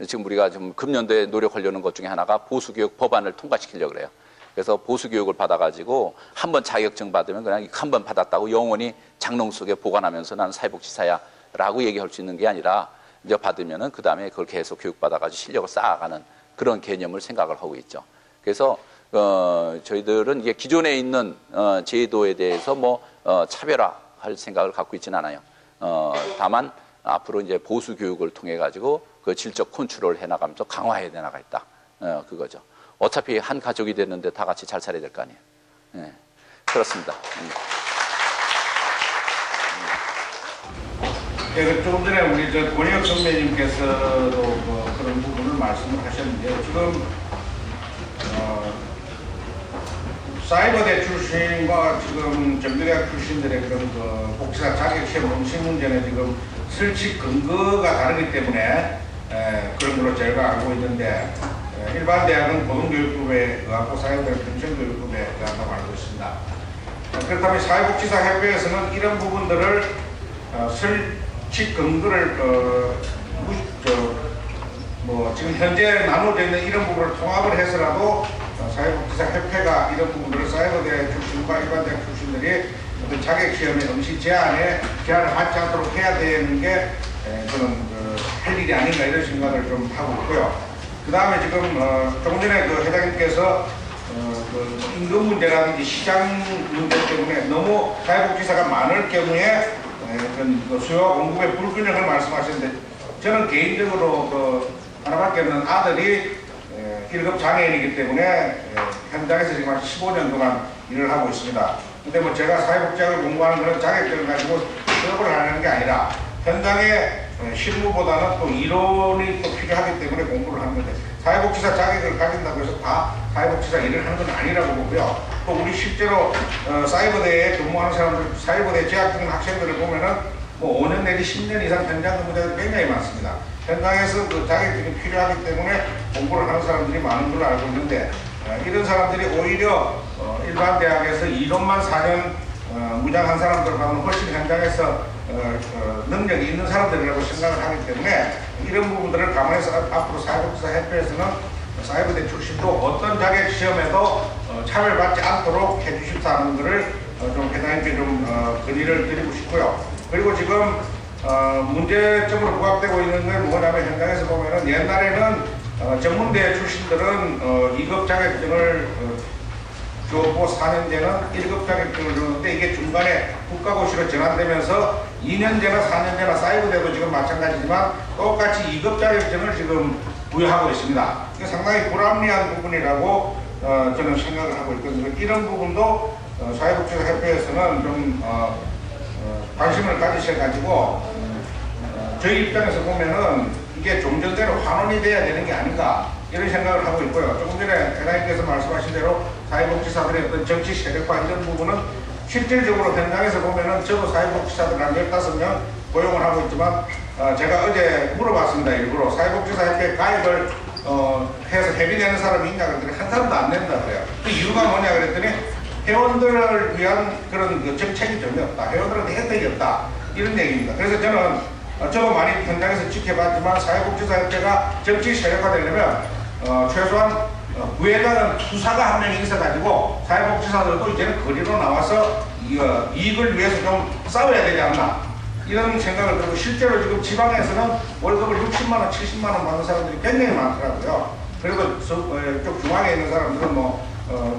지금 우리가 좀 금년도에 노력하려는 것 중에 하나가 보수 교육 법안을 통과시키려고 그래요. 그래서 보수 교육을 받아가지고 한번 자격증 받으면 그냥 한 번 받았다고 영원히 장롱 속에 보관하면서 나는 사회복지사야라고 얘기할 수 있는 게 아니라 이제 받으면은 그 다음에 그걸 계속 교육받아가지고 실력을 쌓아가는 그런 개념을 생각을 하고 있죠. 그래서 저희들은 이게 기존에 있는 제도에 대해서 차별화할 생각을 갖고 있지는 않아요. 다만 앞으로 이제 보수 교육을 통해 가지고 그 질적 컨트롤을 해나가면서 강화해야 되나가겠다. 그거죠. 어차피 한 가족이 됐는데 다 같이 잘 살아야 될 거 아니에요. 네. 그렇습니다. 예, 조금 전에 우리 권혁 선배님께서도 그런 부분을 말씀을 하셨는데요. 지금 사이버대 출신과 지금 전교대학 출신들의 그런 복지사 자격시험 응시 문제는 지금 설치 근거가 다르기 때문에 그런 걸로 제가 알고 있는데 일반 대학은 고등교육급에 의하고 사회대학은 평생교육급에 의한다고 알고 있습니다. 그렇다면 사회복지사협회에서는 이런 부분들을 설치 근거를 지금 현재 나눠져 있는 이런 부분을 통합을 해서라도 사회복지사협회가 이런 부분들을 사이버대학 출신과 일반대학 출신들이 어떤 자격시험의 응시 제한을 받지 않도록 해야 되는 게 저는 할 일이 아닌가 이런 생각을 좀 하고 있고요. 그 다음에 지금 조금 전에 회장님께서 임금 문제라든지 시장 문제 때문에 너무 사회복지사가 많을 경우에 수요와 공급의 불균형을 말씀하셨는데 저는 개인적으로 하나밖에 없는 아들이 1급 장애인이기 때문에 현장에서 지금 한 15년 동안 일을 하고 있습니다. 근데 뭐 제가 사회복지학을 공부하는 그런 자격증을 가지고 수업을 하는 게 아니라 현장에 실무보다는 또 이론이 또 필요하기 때문에 공부를 하는 건데 사회복지사 자격을 가진다고 해서 다 사회복지사 일을 하는 건 아니라고 보고요. 또 우리 실제로 사이버대에 근무하는 사람들, 사이버대 재학 중인 학생들을 보면은 뭐 5년 내지 10년 이상 현장 근무자들이 굉장히 많습니다. 현장에서 그 자격증이 필요하기 때문에 공부를 하는 사람들이 많은 걸로 알고 있는데 이런 사람들이 오히려 일반 대학에서 이론만 4년 무장한 사람들보다는 훨씬 현장에서 능력이 있는 사람들이라고 생각을 하기 때문에 이런 부분들을 감안해서 앞으로 사회복지사협회에서는 사이버대 출신도 어떤 자격 시험에도 차별받지 않도록 해주십사는 것을 좀 회장님께 좀 건의를 드리고 싶고요. 그리고 지금 문제점으로 부각되고 있는 건 뭐냐면 현장에서 보면은 옛날에는 전문대 출신들은 2급 자격증을 줬고 4년제는 1급 자격증을 줬는데 이게 중간에 국가고시로 전환되면서 2년제나 4년제나 사이버대도 지금 마찬가지지만 똑같이 2급 자격증을 지금 부여하고 있습니다. 이게 상당히 불합리한 부분이라고 저는 생각을 하고 있거든요. 이런 부분도 사회복지사협회에서는 좀 관심을 가지셔가지고 저희 입장에서 보면은 이게 좀 전대로 환원이 돼야 되는 게 아닌가 이런 생각을 하고 있고요. 조금 전에 회장님께서 말씀하신 대로 사회복지사들의 어떤 정치 세력화 이런 부분은 실질적으로 현장에서 보면은 저도 사회복지사들 한 15명 고용을 하고 있지만 제가 어제 물어봤습니다. 일부러 사회복지사협회 가입을 해서 회비내는 사람이 있냐 그랬더니 한 사람도 안 낸다 그래요. 그 이유가 뭐냐 그랬더니 회원들을 위한 그런 정책이 전혀 없다. 회원들한테 혜택이 없다. 이런 얘기입니다. 그래서 저도 많이 현장에서 지켜봤지만 사회복지사협회가 정치 세력화되려면 최소한 부회장은 투사가 한 명이 있어가지고 사회복지사들도 이제는 거리로 나와서 이익을 위해서 좀 싸워야 되지 않나 이런 생각을 들고 실제로 지금 지방에서는 월급을 60만원, 70만원 받는 사람들이 굉장히 많더라고요. 그리고 쪽 중앙에 있는 사람들은 뭐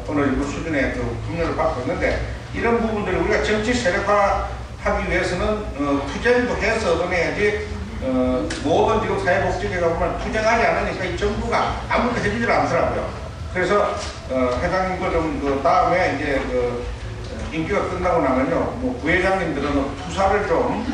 어느 정도 수준의 그 급료를 받고 있는데 이런 부분들이 우리가 정치 세력화하기 위해서는 투쟁도 해서 얻어내야지 모든 지금 사회복지계가 보면 투쟁하지 않으니까 이 정부가 아무것도 해주질 않더라고요. 그래서 회장님도 좀 다음에 이제 임기가 끝나고 나면요, 뭐 부회장님들은 투사를 좀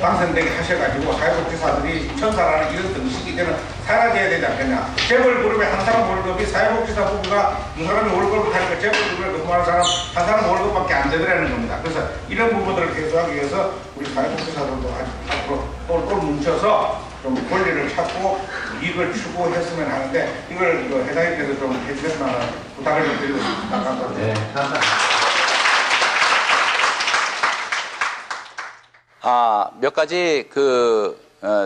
당선되게 하셔가지고 사회복지사들이 천사라는 이런 등식이 이제는 사라져야 되지 않겠냐. 재벌그룹의 한 사람 월급이 사회복지사 부부가 두 사람이 월급을 타니까 재벌그룹에 근무하는 사람 한 사람 월급밖에 안 되더라는 겁니다. 그래서 이런 부분들을 해소하기 위해서 우리 사회복지사들도 앞으로 똘똘 뭉쳐서 좀 권리를 찾고 이익을 추구했으면 하는데 이걸 회장님께서 좀 해주셨으면 부탁을 좀 드리고 싶습니다. 감사합니다. 네, 감사합니다. 몇 가지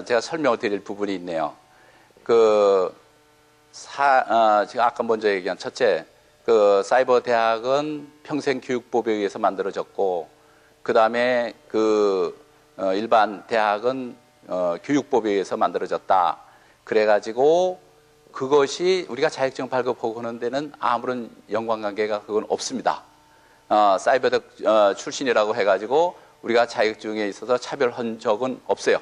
제가 설명을 드릴 부분이 있네요. 지금 아까 먼저 얘기한 첫째, 사이버 대학은 평생교육법에 의해서 만들어졌고, 그 다음에 일반 대학은 교육법에 의해서 만들어졌다. 그래가지고 그것이 우리가 자격증 발급하고 하는 데는 아무런 연관관계가 그건 없습니다. 사이버대 출신이라고 해가지고 우리가 자격증에 있어서 차별한 적은 없어요.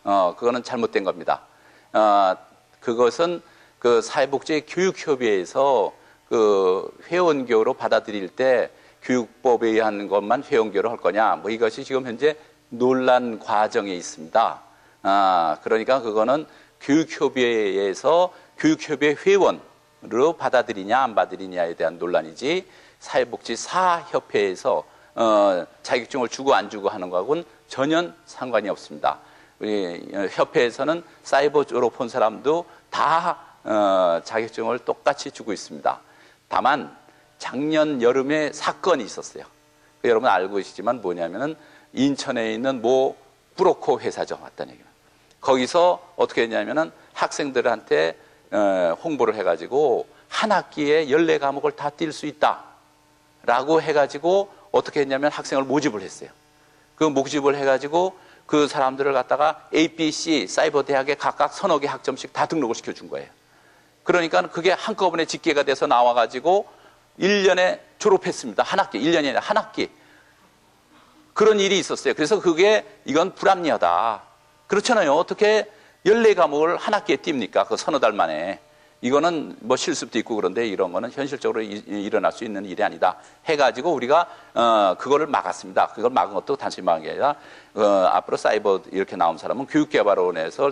그거는 잘못된 겁니다. 그것은 사회복지교육협의회에서 회원교로 받아들일 때 교육법에 의한 것만 회원교로 할 거냐, 뭐 이것이 지금 현재 논란 과정에 있습니다. 그러니까 그거는 교육협의회에서 교육협의회 회원으로 받아들이냐 안 받아들이냐에 대한 논란이지 사회복지사협회에서 자격증을 주고 안 주고 하는 거하고는 전혀 상관이 없습니다. 우리 협회에서는 사이버 졸업한 사람도 다 자격증을 똑같이 주고 있습니다. 다만 작년 여름에 사건이 있었어요. 여러분 알고 계시지만 뭐냐면은 인천에 있는 모 브로커 회사죠. 맞다는 얘기는. 거기서 어떻게 했냐면은 학생들한테 홍보를 해가지고 한 학기에 14과목을 다 뛸 수 있다라고 해가지고 어떻게 했냐면 학생을 모집을 했어요. 그 모집을 해가지고 그 사람들을 갖다가 A, B, C 사이버 대학에 각각 서너 개 학점씩 다 등록을 시켜준 거예요. 그러니까 그게 한꺼번에 집계가 돼서 나와가지고 1년에 졸업했습니다. 한 학기, 1년이 아니라 한 학기. 그런 일이 있었어요. 그래서 그게 이건 불합리하다. 그렇잖아요. 어떻게 14과목을 한 학기에 띱니까? 그 서너 달 만에. 이거는 뭐 실습도 있고 그런데 이런 거는 현실적으로 일어날 수 있는 일이 아니다. 해가지고 우리가 그거를 막았습니다. 그걸 막은 것도 단순히 막은 게 아니라 앞으로 사이버 이렇게 나온 사람은 교육개발원에서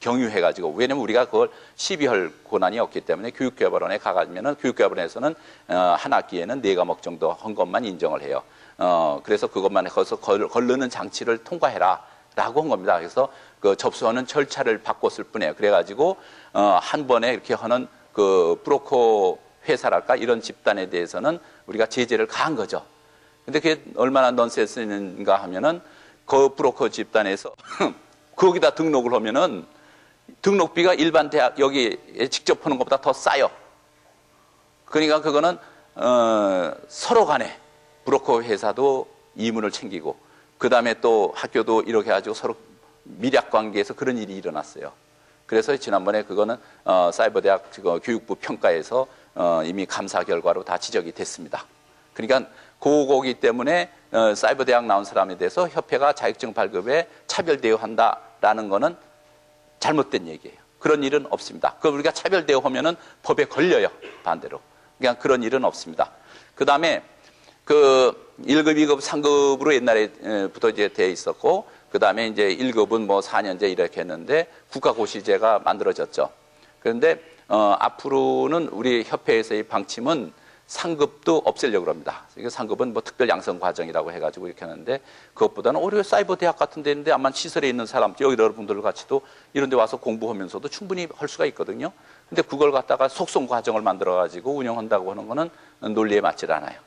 경유해가지고, 왜냐면 우리가 그걸 시비할 권한이 없기 때문에 교육개발원에 가가면은 교육개발원에서는 한 학기에는 4과목 정도 한 것만 인정을 해요. 그래서 그것만 거기서 걸르는 장치를 통과해라 라고 한 겁니다. 그래서 그 접수하는 절차를 바꿨을 뿐이에요. 그래가지고 한 번에 이렇게 하는 그 브로커 회사랄까 이런 집단에 대해서는 우리가 제재를 가한 거죠. 근데 그게 얼마나 넌센스인가 하면은 그 브로커 집단에서 거기다 등록을 하면은 등록비가 일반 대학 여기에 직접 하는 것보다 더 싸요. 그러니까 그거는 서로 간에 브로커 회사도 이문을 챙기고 그 다음에 또 학교도 이렇게 해가지고 서로 밀약 관계에서 그런 일이 일어났어요. 그래서 지난번에 그거는 사이버대학 교육부 평가에서 이미 감사 결과로 다 지적이 됐습니다. 그러니까 그거기 때문에 사이버대학 나온 사람에 대해서 협회가 자격증 발급에 차별 대우한다라는 거는 잘못된 얘기예요. 그런 일은 없습니다. 그 우리가 차별 대우하면은 법에 걸려요. 반대로. 그냥 그런 일은 없습니다. 그 다음에 그 1급, 2급, 3급으로 옛날에부터 이제 돼 있었고, 그 다음에 이제 1급은 뭐 4년제 이렇게 했는데 국가고시제가 만들어졌죠. 그런데 앞으로는 우리 협회에서의 방침은 상급도 없애려고 합니다. 이게 상급은 뭐 특별 양성 과정이라고 해가지고 이렇게 하는데 그것보다는 오히려 사이버 대학 같은 데 있는데 아마 시설에 있는 사람, 여기 여러분들 같이도 이런 데 와서 공부하면서도 충분히 할 수가 있거든요. 근데 그걸 갖다가 속성 과정을 만들어가지고 운영한다고 하는 거는 논리에 맞질 않아요.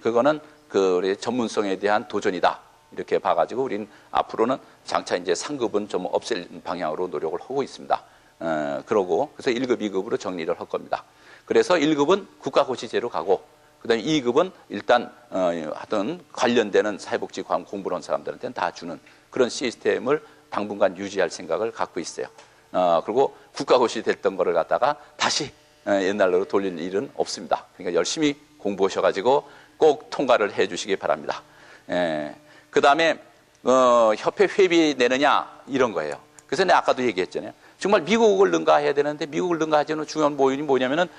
그거는 그 우리 전문성에 대한 도전이다. 이렇게 봐가지고 우리는 앞으로는 장차 이제 상급은 좀 없앨 방향으로 노력을 하고 있습니다. 그러고 그래서 1급, 2급으로 정리를 할 겁니다. 그래서 1급은 국가고시제로 가고 그다음에 2급은 일단 하여튼 관련되는 사회복지 공부를 한 사람들한테는 다 주는 그런 시스템을 당분간 유지할 생각을 갖고 있어요. 그리고 국가고시 됐던 거를 갖다가 다시 옛날로 돌릴 일은 없습니다. 그러니까 열심히 공부하셔가지고 꼭 통과를 해 주시기 바랍니다. 그 다음에 협회 회비 내느냐 이런 거예요. 그래서 내가 아까도 얘기했잖아요. 정말 미국을 능가해야 되는데 미국을 능가하지는 중요한 요인이 뭐냐면은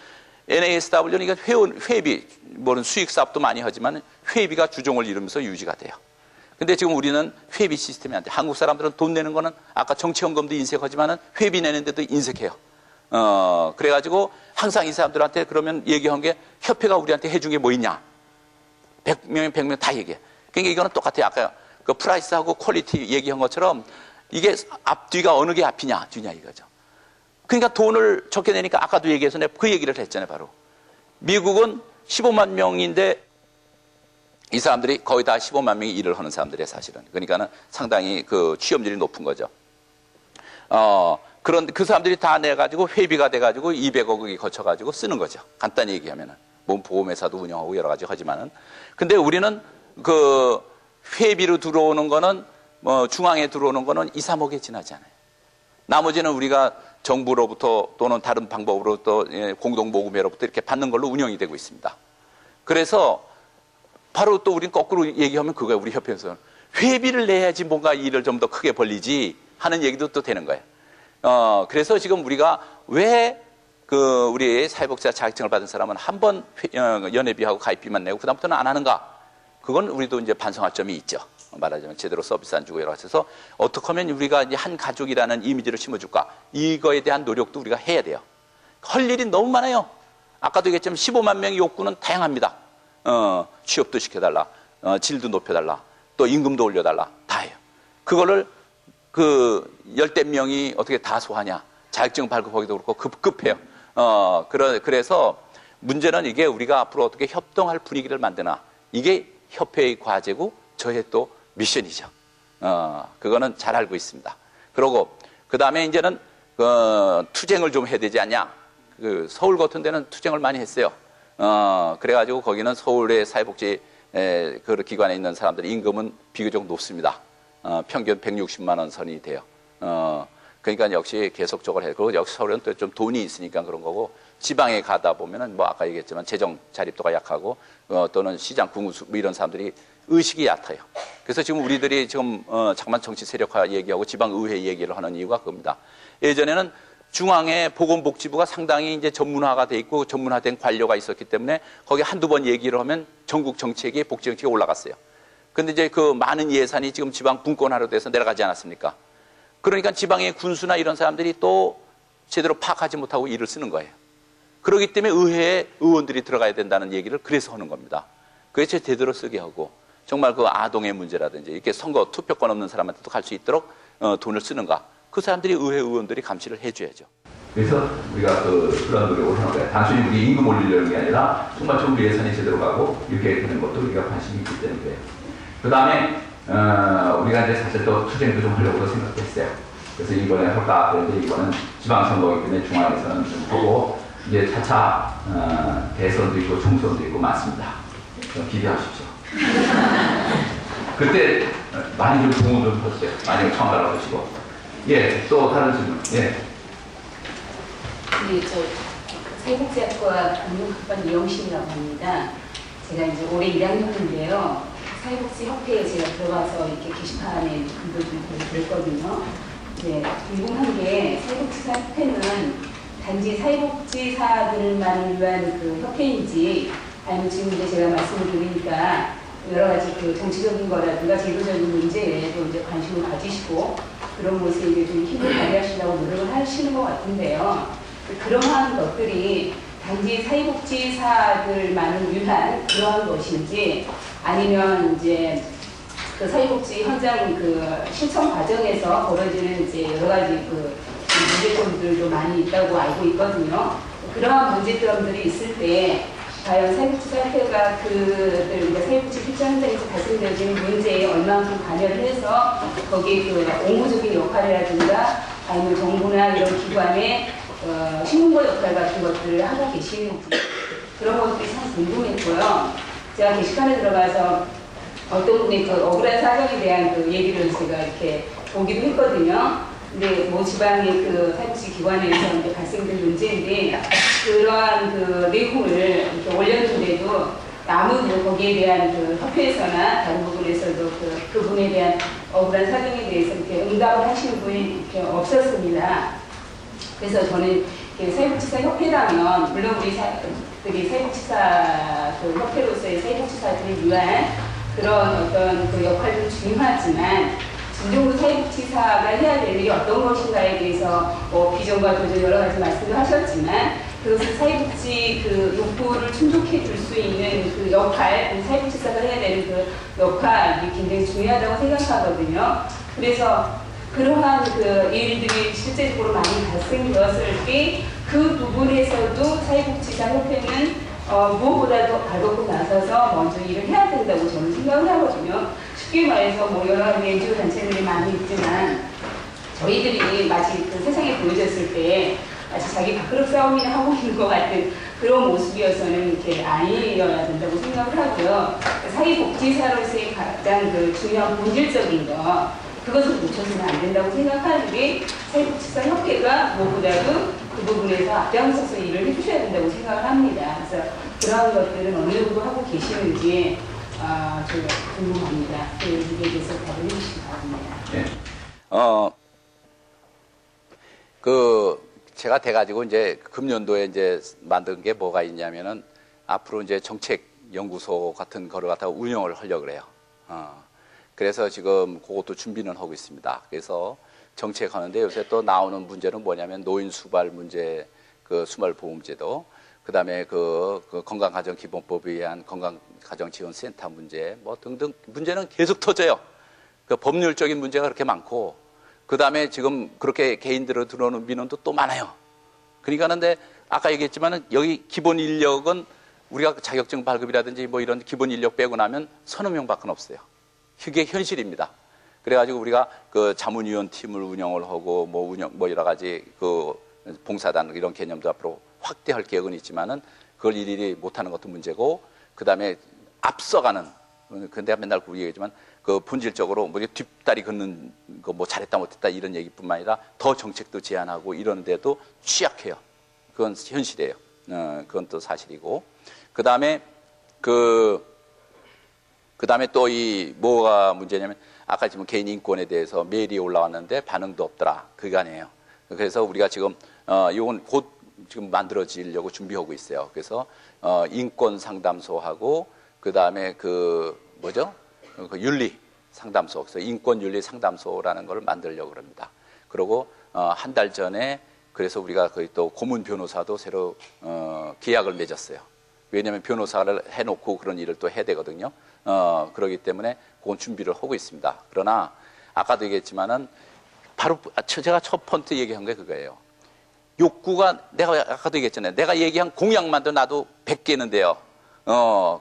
NASW는 이게 회비, 뭐는 수익 사업도 많이 하지만 회비가 주종을 이루면서 유지가 돼요. 근데 지금 우리는 회비 시스템이 안 돼. 한국 사람들은 돈 내는 거는 아까 정치연금도 인색하지만은 회비 내는데도 인색해요. 그래가지고 항상 이 사람들한테 그러면 얘기한 게 협회가 우리한테 해준 게 뭐 있냐? 100명이면 100명 다 얘기해. 그러니까 이거는 똑같아요. 아까 그 프라이스하고 퀄리티 얘기한 것처럼 이게 앞뒤가 어느 게 앞이냐, 뒤냐 이거죠. 그러니까 돈을 적게 내니까 아까도 얘기해서 내가 그 얘기를 했잖아요, 바로. 미국은 15만 명인데 이 사람들이 거의 다 15만 명이 일을 하는 사람들이에요, 사실은. 그러니까는 상당히 그 취업률이 높은 거죠. 그런데 그 사람들이 다 내가지고 회비가 돼가지고 200억이 거쳐가지고 쓰는 거죠. 간단히 얘기하면은. 뭐 보험회사도 운영하고 여러 가지 하지만은. 근데 우리는 그 회비로 들어오는 거는 뭐 중앙에 들어오는 거는 2, 3억에 지나지 않아요. 나머지는 우리가 정부로부터 또는 다른 방법으로 또 공동모금회로부터 이렇게 받는 걸로 운영이 되고 있습니다. 그래서 바로 또 우린 거꾸로 얘기하면 그거예요. 우리 협회에서는. 회비를 내야지 뭔가 일을 좀 더 크게 벌리지 하는 얘기도 또 되는 거예요. 그래서 지금 우리가 왜 그 우리 사회복지사 자격증을 받은 사람은 한 번 연회비하고 가입비만 내고 그다음부터는 안 하는가? 그건 우리도 이제 반성할 점이 있죠. 말하자면 제대로 서비스 안 주고 여러 가지 해서 어떻게 하면 우리가 이제 한 가족이라는 이미지를 심어줄까? 이거에 대한 노력도 우리가 해야 돼요. 할 일이 너무 많아요. 아까도 얘기했지만 15만 명의 욕구는 다양합니다. 취업도 시켜달라, 질도 높여달라, 또 임금도 올려달라, 다 해요. 그거를 그 열댓 명이 어떻게 다 소화하냐. 자격증 발급하기도 그렇고 급해요. 그래서 문제는 이게 우리가 앞으로 어떻게 협동할 분위기를 만드나. 이게 협회의 과제고 저의 또 미션이죠. 그거는 잘 알고 있습니다. 그러고 그 다음에 이제는 투쟁을 좀 해야 되지 않냐. 그 서울 같은 데는 투쟁을 많이 했어요. 그래가지고 거기는 서울의 사회복지 그 기관에 있는 사람들의 임금은 비교적 높습니다. 평균 160만 원 선이 돼요. 그러니까 역시 계속적으로 해요. 그리고 역시 서울은 또 좀 돈이 있으니까 그런 거고, 지방에 가다 보면은 뭐 아까 얘기했지만 재정 자립도가 약하고 또는 시장 군수 뭐 이런 사람들이 의식이 얕아요. 그래서 지금 우리들이 지금 잠깐만 정치 세력화 얘기하고 지방의회 얘기를 하는 이유가 그겁니다. 예전에는 중앙의 보건복지부가 상당히 이제 전문화가 돼 있고 전문화된 관료가 있었기 때문에 거기 한두 번 얘기를 하면 전국 정책이 복지 정책이 올라갔어요. 근데 이제 그 많은 예산이 지금 지방 분권화로 돼서 내려가지 않았습니까? 그러니까 지방의 군수나 이런 사람들이 또 제대로 파악하지 못하고 일을 쓰는 거예요. 그렇기 때문에 의회에 의원들이 들어가야 된다는 얘기를 그래서 하는 겁니다. 그래서 제대로 쓰게 하고 정말 그 아동의 문제라든지 이렇게 선거 투표권 없는 사람한테도 갈 수 있도록 돈을 쓰는가. 그 사람들이 의회 의원들이 감시를 해줘야죠. 그래서 우리가 그런 노력을 하는 거예요. 단순히 우리 임금 올리려는 게 아니라 정말 정부 예산이 제대로 가고 이렇게 되는 것도 우리가 관심이 있기 때문에. 그 다음에 우리가 이제 사실 또 투쟁도 좀 하려고 생각했어요. 그래서 이번에 할까 그런데 이거는 지방선거이기 때문에 중앙에서는 좀 보고 이제 차차 대선도 있고 총선도 있고 많습니다. 기대하십시오. 그때 많이 좀 도움 좀 주세요. 많이 참가를 하시고. 예, 또 다른 질문. 예. 네, 저 사회복지학과 금융학번 이영신이라고 합니다. 제가 이제 올해 1학년인데요. 사회복지협회에 제가 들어가서 이렇게 게시판에 글도 좀 그랬거든요. 네, 궁금한 게 사회복지사협회는 단지 사회복지사들만을 위한 그 협회인지 아니면 지금 이제 제가 말씀을 드리니까 여러 가지 그 정치적인 거라든가 제도적인 문제에도 이제 관심을 가지시고 그런 모습에 이제 좀 힘을 발휘하시려고 노력을 하시는 것 같은데요. 그러한 것들이 단지 사회복지사들만을 위한 그러한 것인지 아니면 이제 그 사회복지 현장 그 신청 과정에서 벌어지는 이제 여러 가지 그 문제점들도 많이 있다고 알고 있거든요. 그러한 문제점들이 있을 때 과연 사회복지사협회가 그들 사회복지 실천 현장에서 발생되는 문제에 얼마만큼 관여를 해서 거기에 그 옹호적인 역할이라든가 아니면 정부나 이런 기관의 신문고 역할 같은 것들을 하고 계시는지 그런 것들이 참 궁금했고요. 제가 게시판에 들어가서 어떤 분이 그 억울한 사정에 대한 그 얘기를 제가 이렇게 보기도 했거든요. 근데 뭐 지방의 그 사회복지 기관에서 이제 발생된 문제인데 그러한 그 내용을 이렇게 올렸는데도 아무도 거기에 대한 그 협회에서나 다른 부분에서도 그분에 대한 억울한 사정에 대해서 이렇게 응답을 하시는 분이 이렇게 없었습니다. 그래서 저는 사회복지사 협회라면 물론 우리 사회복지사 그 협회로서의 사회복지사들을 위한 그런 어떤 그 역할도 중요하지만 진정으로 사회복지사가 해야 될 일이 어떤 것인가에 대해서 비전과 도전 여러 가지 말씀을 하셨지만 그것을 사회복지 그 욕구를 충족해 줄 수 있는 그 역할, 사회복지사가 해야 되는 그 역할이 굉장히 중요하다고 생각하거든요. 그래서 그러한 그 일들이 실제적으로 많이 발생되었을 때 그 부분에서도 사회복지사 협회는 무엇보다도 발벗고 나서서 먼저 일을 해야 된다고 저는 생각을 하거든요. 쉽게 말해서 뭐 여러 가지 NGO 단체들이 많이 있지만 저희들이 마치 그 세상에 보여졌을 때 마치 자기 밥그릇 싸움이나 하고 있는 것 같은 그런 모습이어서는 이렇게 아니어야 된다고 생각을 하고요. 사회복지사로서의 가장 그 중요한 본질적인 거 그것을 놓쳐서는 안 된다고 생각하는 게 사회복지사 협회가 무엇보다도 그 부분에서 앞장서서 일을 해주셔야 된다고 생각을 합니다. 그래서 그러한 것들은 어느 정도 하고 계시는지 제가 궁금합니다. 그 얘기에 대해서 답을 해주시기 바랍니다. 네. 제가 돼가지고 이제 금년도에 이제 만든 게 뭐가 있냐면은 앞으로 이제 정책 연구소 같은 거를 갖다가 운영을 하려고 그래요. 그래서 지금 그것도 준비는 하고 있습니다. 그래서 정책하는데 요새 또 나오는 문제는 뭐냐면 노인 수발 문제, 그 수발보험제도, 그 다음에 그 건강가정기본법에 의한 건강가정지원센터 문제, 뭐 등등 문제는 계속 터져요. 그 법률적인 문제가 그렇게 많고, 그 다음에 지금 그렇게 개인들로 들어오는 민원도 또 많아요. 그러니까 근데 아까 얘기했지만은 여기 기본 인력은 우리가 자격증 발급이라든지 뭐 이런 기본 인력 빼고 나면 서너 명밖에 없어요. 그게 현실입니다. 그래가지고 우리가 그 자문위원 팀을 운영을 하고 뭐 여러 가지 그 봉사단 이런 개념도 앞으로 확대할 계획은 있지만은 그걸 일일이 못하는 것도 문제고, 그 다음에 앞서가는, 근데 맨날 그 얘기지만 그 본질적으로 뭐 뒷다리 걷는 거 뭐 잘했다 못했다 이런 얘기뿐만 아니라 더 정책도 제안하고 이러는데도 취약해요. 그건 현실이에요. 그건 또 사실이고, 그 다음에 또 이 뭐가 문제냐면 아까 지금 개인 인권에 대해서 메일이 올라왔는데 반응도 없더라. 그게 아니에요. 그래서 우리가 지금 이건 곧 지금 만들어지려고 준비하고 있어요. 그래서 인권 상담소하고 그 다음에 그 윤리 상담소, 그래서 인권 윤리 상담소라는 걸 만들려고 그럽니다. 그리고 한 달 전에 그래서 우리가 거의 또 고문 변호사도 새로 계약을 맺었어요. 왜냐하면 변호사를 해놓고 그런 일을 또 해야 되거든요. 그렇기 때문에 그건 준비를 하고 있습니다. 그러나 아까도 얘기했지만은 바로 제가 첫 번째 얘기한 게 그거예요. 욕구가 내가 아까도 얘기했잖아요. 내가 얘기한 공약만도 나도 100개는데요.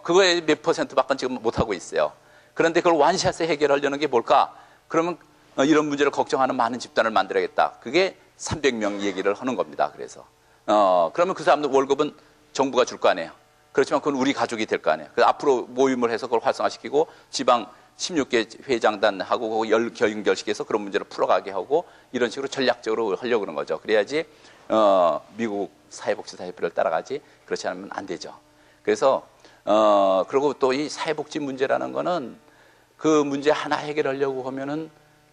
그거에 몇 %밖에 지금 못하고 있어요. 그런데 그걸 완샷에 해결하려는 게 뭘까? 그러면 이런 문제를 걱정하는 많은 집단을 만들어야겠다. 그게 300명 얘기를 하는 겁니다. 그래서 그러면 그 사람들 월급은 정부가 줄 거 아니에요. 그렇지만 그건 우리 가족이 될 거 아니에요. 그래서 앞으로 모임을 해서 그걸 활성화시키고 지방 16개 회장단하고 연결시켜서 그런 문제를 풀어가게 하고 이런 식으로 전략적으로 하려고 그러는 거죠. 그래야지 미국 사회복지사협회를 따라가지, 그렇지 않으면 안 되죠. 그래서 그리고 또 이 사회복지 문제라는 거는 그 문제 하나 해결하려고 하면은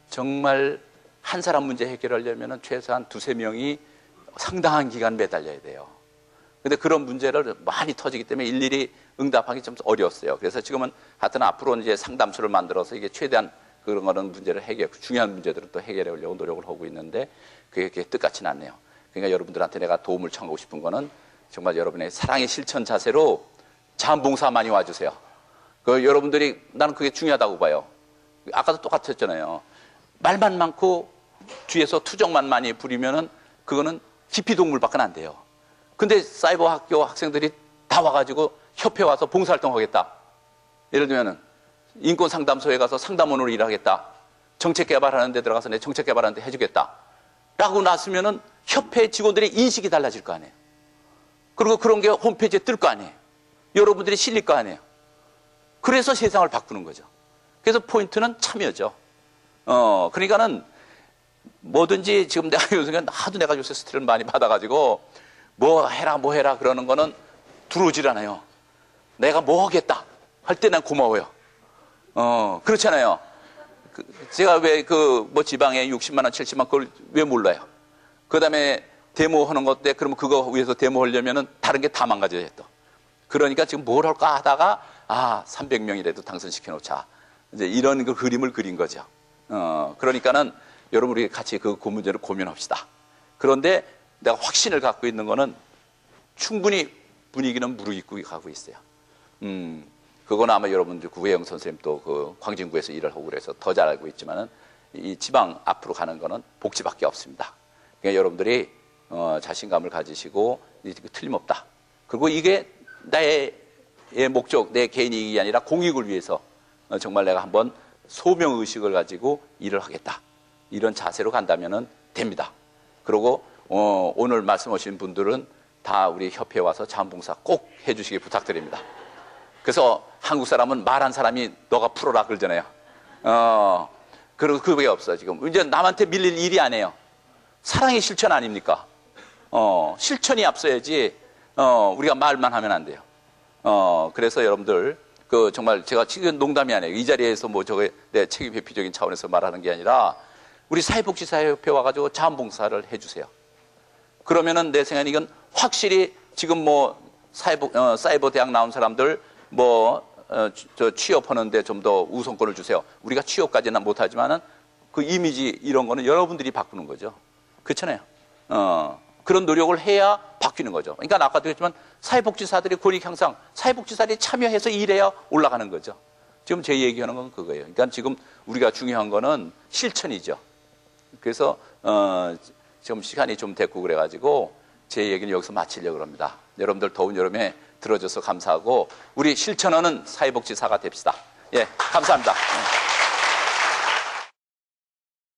정말 한 사람 문제 해결하려면은 최소한 2-3명이 상당한 기간 매달려야 돼요. 근데 그런 문제를 많이 터지기 때문에 일일이 응답하기 좀 어려웠어요. 그래서 지금은 하여튼 앞으로 이제 상담소를 만들어서 이게 최대한 그런 거는 문제를 중요한 문제들은 또 해결해 오려고 노력을 하고 있는데 그게 뜻같지는 않네요. 그러니까 여러분들한테 내가 도움을 청하고 싶은 거는 정말 여러분의 사랑의 실천 자세로 자원봉사 많이 와주세요. 여러분들이 나는 그게 중요하다고 봐요. 아까도 똑같았잖아요. 말만 많고 뒤에서 투정만 많이 부리면은 그거는 기피동물밖에 안 돼요. 근데 사이버 학교 학생들이 다 와가지고 협회 와서 봉사활동 하겠다. 예를 들면은 인권상담소에 가서 상담원으로 일하겠다. 정책개발하는 데 들어가서 내 정책개발하는 데 해주겠다. 라고 나서면은 협회 직원들의 인식이 달라질 거 아니에요. 그리고 그런 게 홈페이지에 뜰 거 아니에요. 여러분들이 실릴 거 아니에요. 그래서 세상을 바꾸는 거죠. 그래서 포인트는 참여죠. 그러니까는 뭐든지 지금 내가 요새 스트레스를 많이 받아가지고 뭐 해라 그러는 거는 들어오질 않아요. 내가 뭐 하겠다 할 때 난 고마워요. 그렇잖아요. 제가 왜 뭐 지방에 60만 원, 70만 원 그걸 왜 몰라요? 그 다음에 데모 하는 것 때 그러면 그거 위해서 데모 하려면은 다른 게 다 망가져야 또. 그러니까 지금 뭘 할까 하다가 300명이라도 당선시켜 놓자. 이제 이런 그 그림을 그린 거죠. 그러니까는 여러분 우리 같이 그 문제를 고민합시다. 그런데 내가 확신을 갖고 있는 거는 충분히 분위기는 무르익고 가고 있어요. 그건 아마 여러분들 구혜영 선생님 또 그 광진구에서 일을 하고 그래서 더 잘 알고 있지만은 이 지방 앞으로 가는 거는 복지밖에 없습니다. 그러니까 여러분들이 자신감을 가지시고 틀림없다. 그리고 이게 나의 목적, 내 개인 이익이 아니라 공익을 위해서 정말 내가 한번 소명의식을 가지고 일을 하겠다. 이런 자세로 간다면 됩니다. 그리고 오늘 말씀하신 분들은 다 우리 협회에 와서 자원봉사 꼭 해주시기 부탁드립니다. 그래서 한국 사람은 말한 사람이 너가 풀어라 그러잖아요. 그리고 그게 없어 지금. 이제 남한테 밀릴 일이 아니에요. 사랑의 실천 아닙니까? 실천이 앞서야지 우리가 말만 하면 안 돼요. 그래서 여러분들 정말 제가 지금 농담이 아니에요. 이 자리에서 뭐 내 책임 회피적인 차원에서 말하는 게 아니라 우리 사회복지사협회 와가지고 자원봉사를 해주세요. 그러면은 내 생각에 이건 확실히 지금 뭐 사이버 대학 나온 사람들 취업하는데 좀 더 우선권을 주세요. 우리가 취업까지는 못하지만은 그 이미지 이런 거는 여러분들이 바꾸는 거죠. 그렇잖아요. 그런 노력을 해야 바뀌는 거죠. 그러니까 아까도 했지만 사회복지사들의 권익 향상, 사회복지사들이 참여해서 일해야 올라가는 거죠. 지금 제 얘기하는 건 그거예요. 그러니까 지금 우리가 중요한 거는 실천이죠. 그래서 지금 시간이 좀 됐고 그래가지고 제 얘기는 여기서 마치려고 합니다. 여러분들 더운 여름에 들어줘서 감사하고 우리 실천하는 사회복지사가 됩시다. 예, 감사합니다.